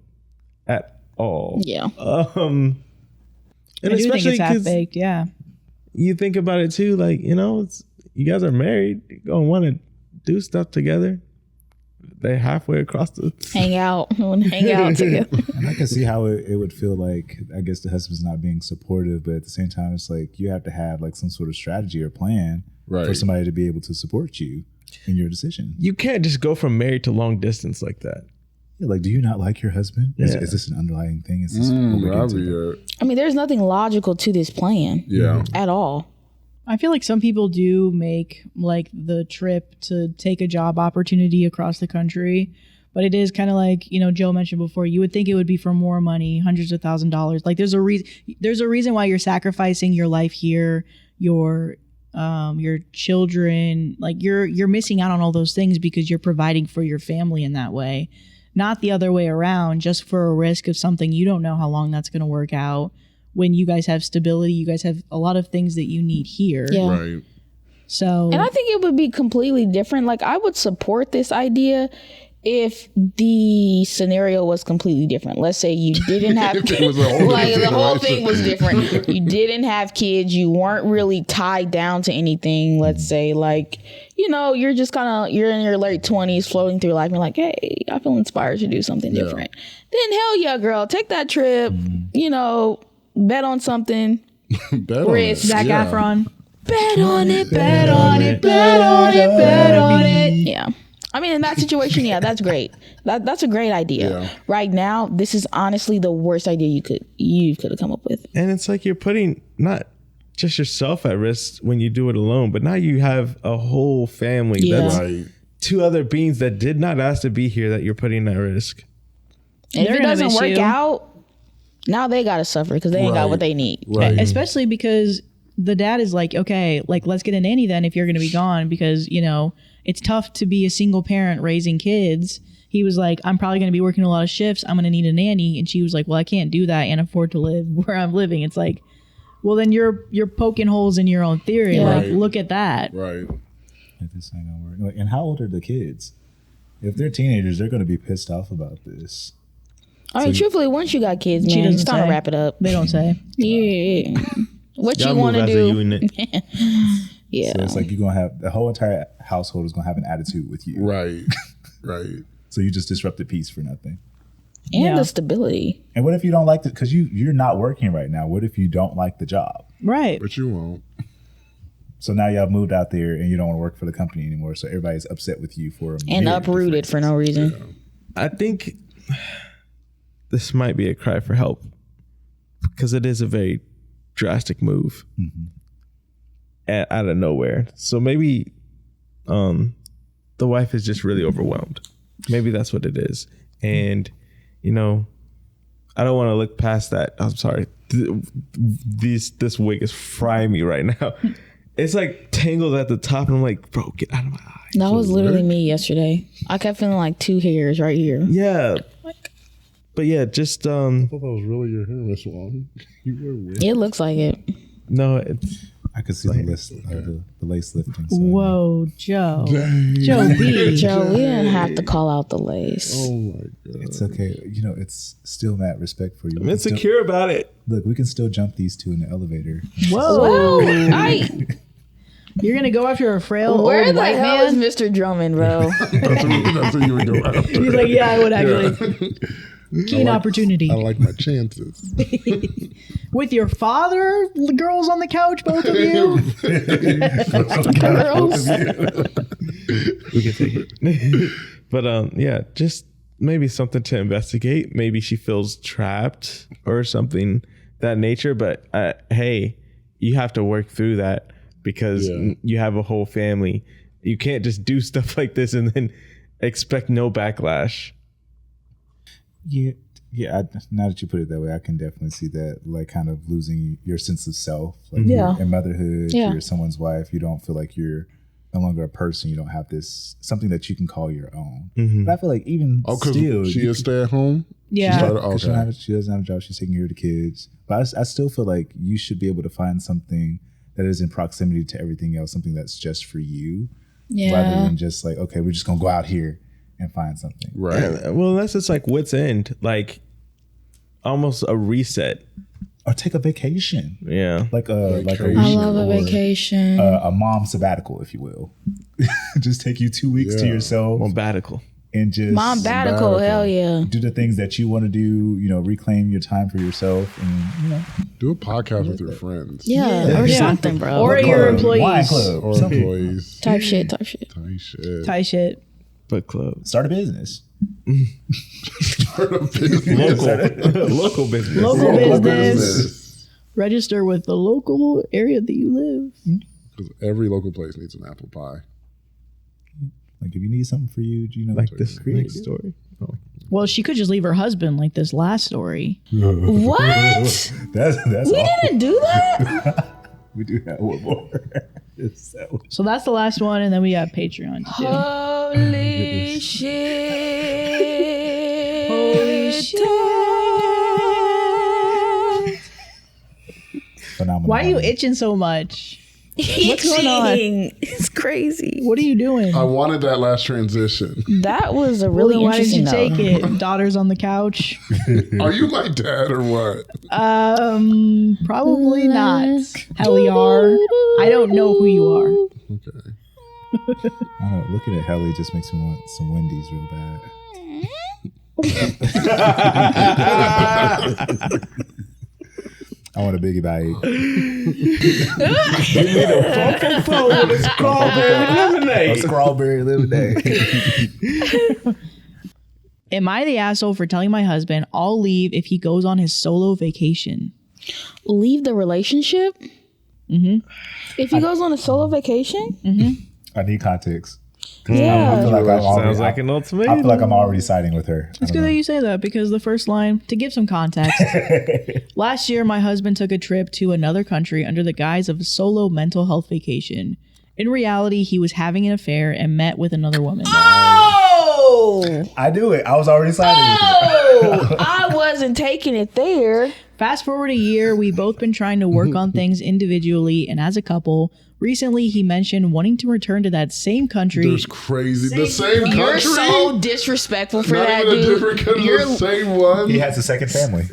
at all. Yeah. And I do think especially it's half baked. Yeah. You think about it too, like, you guys are married, you're gonna want to do stuff together. They halfway across the hang out together. And I can see how it would feel like, I guess the husband's not being supportive, but at the same time, it's like you have to have like some sort of strategy or plan for somebody to be able to support you in your decision. You can't just go from married to long distance like that. Yeah, like, do you not like your husband? Is this an underlying thing? Is this what we're getting to? I mean, there's nothing logical to this plan. Yeah. At all. I feel like some people do make like the trip to take a job opportunity across the country, but it is kind of like, Joe mentioned before, you would think it would be for more money, hundreds of $1,000s. Like there's a reason why you're sacrificing your life here, your children, like you're missing out on all those things because you're providing for your family in that way. Not the other way around, just for a risk of something you don't know how long that's going to work out. When you guys have stability, you guys have a lot of things that you need here. Yeah. Right. So, and I think it would be completely different. Like, I would support this idea if the scenario was completely different. Let's say you didn't have kids. Like, the whole thing was different. You didn't have kids. You weren't really tied down to anything. Let's say, like, you're just you're in your late 20s floating through life and you're like, hey, I feel inspired to do something different. Then hell yeah, girl, take that trip, bet on something. Risk. Zac Efron. Bet on it, bet on it, bet on it, bet on it. Yeah. I mean, in that situation, yeah, that's great. That's a great idea. Yeah. Right now, this is honestly the worst idea you could have come up with. And it's like you're putting not just yourself at risk when you do it alone, but now you have a whole family. Yeah. That's Right. 2 other beings that did not ask to be here that you're putting at risk. And if They're it gonna doesn't miss work you. out, now they got to suffer because they ain't got what they need. Right. Especially because the dad is like, okay, like let's get a nanny then if you're going to be gone, because it's tough to be a single parent raising kids. He was like, I'm probably going to be working a lot of shifts. I'm going to need a nanny. And she was like, well, I can't do that and afford to live where I'm living. It's like, well, then you're poking holes in your own theory. Yeah. Like, look at that. Right. If this ain't gonna work. Like, and how old are the kids? If they're teenagers, they're going to be pissed off about this. I mean, truthfully, once you got kids, She man, doesn't it's time to say. wrap it up. They don't say. Yeah. What Y'all you want to move as a do? unit. Yeah. So it's like you're going to have the whole entire household is going to have an attitude with you. Right. Right. So you just disrupted peace for nothing. And Yeah. the stability. And what if you don't like it? Because you're not working right now. What if you don't like the job? Right. But you won't. So now y'all moved out there and you don't want to work for the company anymore. So everybody's upset with you for a And myriad of uprooted for no reason. Yeah. I think this might be a cry for help because it is a very drastic move out of nowhere. So maybe the wife is just really overwhelmed. Maybe that's what it is. And, I don't want to look past that. I'm sorry. This wig is frying me right now. It's like tangled at the top and I'm like, bro, get out of my eye. That was literally me yesterday. I kept feeling like 2 hairs right here. Yeah. But yeah, just I thought that was really your hair, Miss Huang. You were weird. It looks like it. no, it's I could see the list of the lace lifting. So Whoa, Joe. Dang. Joe B. Joe, we didn't have to call out the lace. Oh my god. it's okay. You know, it's still mad respect for you. I'm insecure about it. Look, we can still jump these two in the elevator. Whoa. Whoa. You're going to go after a frail Where old the white hell is man? Mr. Drummond, bro? That's what you would go after. He's like, yeah, I would actually. Keen opportunity. I like my chances. With your father, the girls on the couch, both of you. Girls. We can take it. But yeah, just maybe something to investigate. Maybe she feels trapped or something that nature. But hey, you have to work through that because you have a whole family. You can't just do stuff like this and then expect no backlash. Yeah. Now that you put it that way, I can definitely see that, like, kind of losing your sense of self. Like, Yeah. in motherhood, Yeah. you're someone's wife. You don't feel like you're no longer a person. You don't have this something that you can call your own. But I feel like even Because still, she is stay at home. Yeah. she doesn't have a job. She's taking care of the kids. But I still feel like you should be able to find something that is in proximity to everything else, something that's just for you, rather than just like, okay, we're just gonna go out here and find something. Right. Yeah, well, that's just like wit's end, like almost a reset. Or take a vacation, Yeah. like a I love a vacation. a mom sabbatical, if you will. Just take you 2 weeks to yourself Mombatical. and just Mom sabbatical, hell yeah. do the things that you want to do. You know, reclaim your time for yourself, and you know, Do a podcast with your friends. Yeah, or something, bro. Or your wine employees. club, Or something. employees. Type shit. Tight shit. Tie shit. Book club. Start a business. Local business. Local business. Register with the local area that you live. Because every local place needs an apple pie. Like, if you need something for you, you know, Like this create next story. Oh. Well, she could just leave her husband like this last story. What? That's We all. didn't do that? We do have one more. It's that one. So that's the last one, and then we have Patreon to do. Holy shit. Holy shit. Phenomenal. Why are you itching so much? What's going on? It's crazy. What are you doing? I wanted that last transition. That was a Well, really then why didn't interesting you take note. it? Daughters on the couch? Are you my dad or what? Probably not. Helly are. I don't know who you are. Okay. I don't know, looking at Helly just makes me want some Wendy's real bad. I want a biggie bite. A strawberry lemonade. Am I the asshole for telling my husband I'll leave if he goes on his solo vacation? Leave the relationship? Mm-hmm. If he goes on a solo vacation? I need context. Yeah. I feel like I'm already, Sounds like an ultimatum. I feel like I'm already siding with her. It's good that you say that because the first line, to give some context, last year my husband took a trip to another country under the guise of a solo mental health vacation. In reality, he was having an affair and met with another woman. Oh! I knew it. I was already siding with Oh! I wasn't taking it there. Fast forward a year, we've both been trying to work on things individually and as a couple. Recently, he mentioned wanting to return to that same country. There's crazy. The same country? You're so disrespectful for Not that, even a dude. different country, You're the same one. you. He has a second family.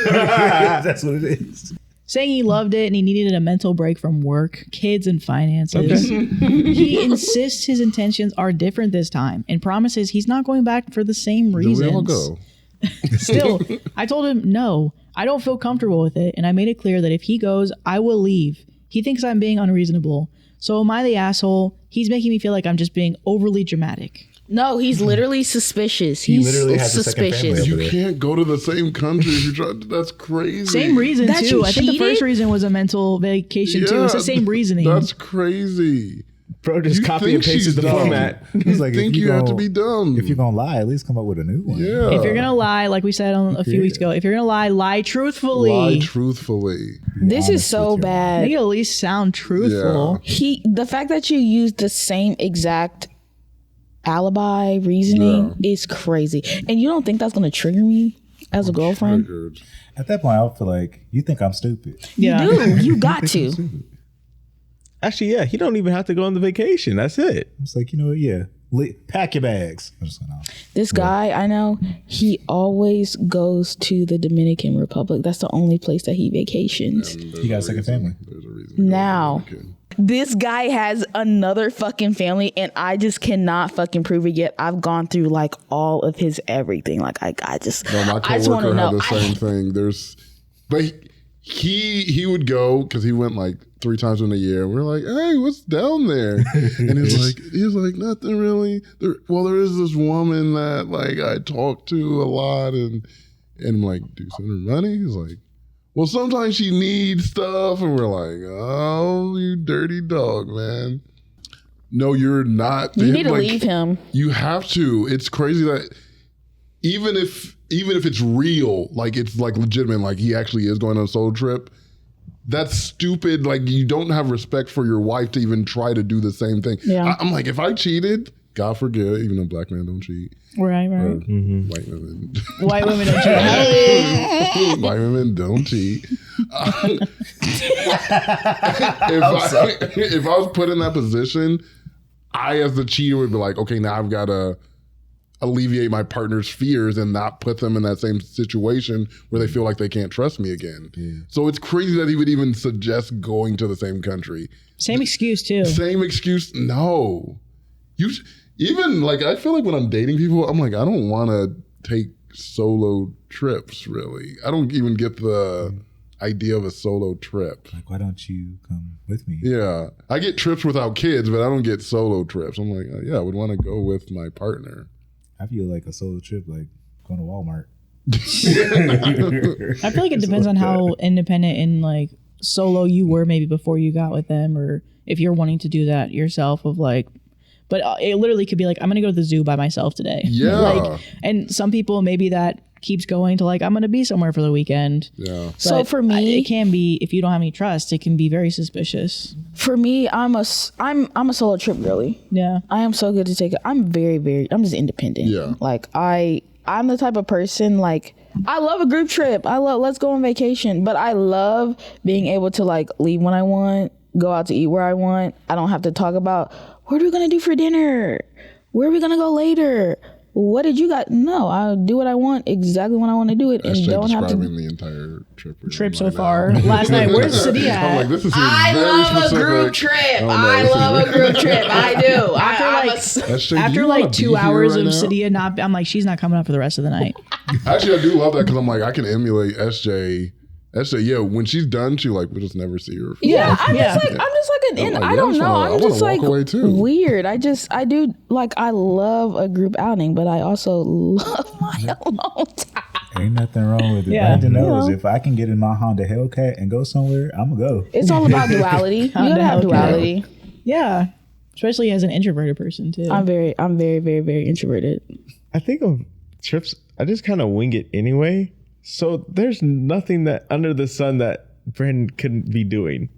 That's what it is. saying he loved it and he needed a mental break from work, kids, and finances. He insists his intentions are different this time and promises he's not going back for the same Do reasons. we all go? Still, I told him no, I don't feel comfortable with it, and I made it clear that if he goes, I will leave. He thinks I'm being unreasonable. So am I the asshole? He's making me feel like I'm just being overly dramatic. No, he's literally suspicious. He's literally has a second suspicious. family. You can't go to the same country if you try. That's crazy. Same reason That too. you I think the first cheated? reason was a mental vacation too. It's the same reasoning. That's crazy. Bro, just You copy think and pasted she's the dumb. format. He's like, think if you have to gon- be dumb. If you're gonna lie, at least come up with a new one. Yeah. If you're gonna lie, like we said on a few weeks ago, if you're gonna lie truthfully. lie truthfully. This is honest so with your bad. Make it at least sound truthful. The fact that you use the same exact alibi reasoning is crazy. And you don't think that's gonna trigger me as a girlfriend? Triggered. At that point, I feel like you think I'm stupid. Yeah. You do. You got to. Actually, yeah, he don't even have to go on the vacation. That's it. It's like, you know what? Yeah. Pack your bags. I'm just gonna, This guy I know, he always goes to the Dominican Republic. That's the only place that he vacations. he got a second family. There's a reason. Now, this guy has another fucking family, and I just cannot fucking prove it yet. I've gone through like all of his everything. Like I just No, my I just want to coworker had know. the same thing. But he would go because he went like 3 times in a year. We're like, hey, what's down there? And he's like, nothing really. There is this woman that like I talk to a lot, and I'm like, do you send her money? He's like, well, sometimes she needs stuff, and we're like, oh, you dirty dog, man. No, you're not. You need to leave him. You have to. It's crazy that even if it's real, like it's like legitimate, like he actually is going on a solo trip, that's stupid. Like you don't have respect for your wife to even try to do the same thing. Yeah. I'm like, if I cheated, God forgive, even though black men don't cheat. Right. White women. White women don't cheat. White women don't cheat. If I was put in that position, I as the cheater would be like, okay, now I've got to alleviate my partner's fears and not put them in that same situation where they feel like they can't trust me again. Yeah. So it's crazy that he would even suggest going to the same country. Same excuse too. Same excuse. No. Even like, I feel like when I'm dating people, I'm like, I don't want to take solo trips really. I don't even get the idea of a solo trip. Like, why don't you come with me? Yeah. I get trips without kids, but I don't get solo trips. I'm like, yeah, I would want to go with my partner. I feel like a solo trip, like going to Walmart. I feel like it depends on how independent and like solo you were maybe before you got with them, or if you're wanting to do that yourself of like, but it literally could be like, I'm going to go to the zoo by myself today. Yeah. Like, and some people maybe that keeps going to like, I'm going to be somewhere for the weekend. Yeah. But So for me, it can be, if you don't have any trust, it can be very suspicious. for me, I'm a solo trip girly. Yeah. I am so good to take it. I'm I'm just independent. Yeah. Like I'm the type of person, like I love a group trip. Let's go on vacation, but I love being able to like leave when I want, go out to eat where I want. I don't have to talk about what are we going to do for dinner? Where are we going to go later? What did you got? No, I'll do what I want exactly when I want to do it, and That's don't have to. describing the entire trip So right far. now. Last night, where's the city at? I'm like, this is I very love specific. a group trip. Oh, no, I this is love a very- group trip. I do. After like 2 hours of Cydia not, I'm like, she's not coming up for the rest of the night. Actually, I do love that because I'm like, I can emulate SJ. Yeah, when she's done, she like, we'll just never see her. Yeah, I'm Yeah. just like I'm like, I yeah, don't I know. wanna I'm just walk like away, too. weird. I do like, I love a group outing, but I also love my alone time. Ain't nothing wrong with it. Yeah. I need to know is if I can get in my Honda Hellcat and go somewhere, I'm gonna go. It's all about duality. You gotta have duality. Yeah. Especially as an introverted person too. I'm very, very, very introverted. I think of trips, I just kind of wing it anyway. So there's nothing that under the sun that Brandon couldn't be doing.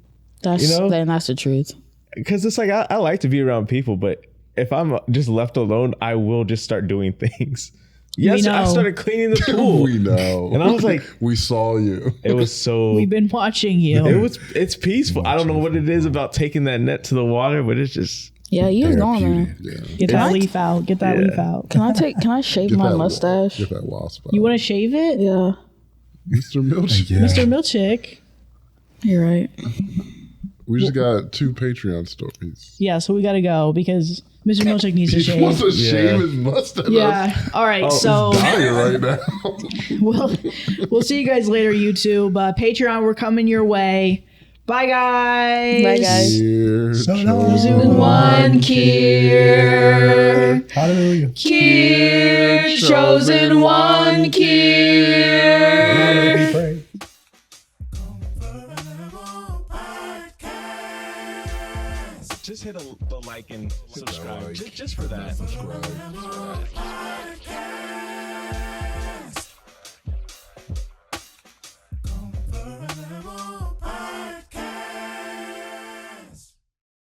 That's You know? that's the truth. Because it's like, I like to be around people, but if I'm just left alone, I will just start doing things. Yes, I know. started cleaning the pool. We know. And I was like, we saw you. it was so, We've been watching you. it's peaceful. I don't know what it is about taking that net to the water, but it's just, Yeah, you was going there. Yeah. Get that leaf out. Get that leaf out. Can I shave Get my that mustache? Get that wasp out. You want to shave it? Yeah, Mr. Milchick. Yeah. Mr. Milchick. you're right. We just got 2 Patreon stories. Yeah, so we got to go because Mr. Milchick needs to He wants shave. to shave his mustache. Yeah. All right. So Dying right now. we'll see you guys later, YouTube. Patreon, we're coming your way. Bye, guys. Bye, guys. Here, So chosen One Kier. Hallelujah. Kier. Chosen one Kier. Be praised. just hit the like and subscribe. Just for that. Subscribe.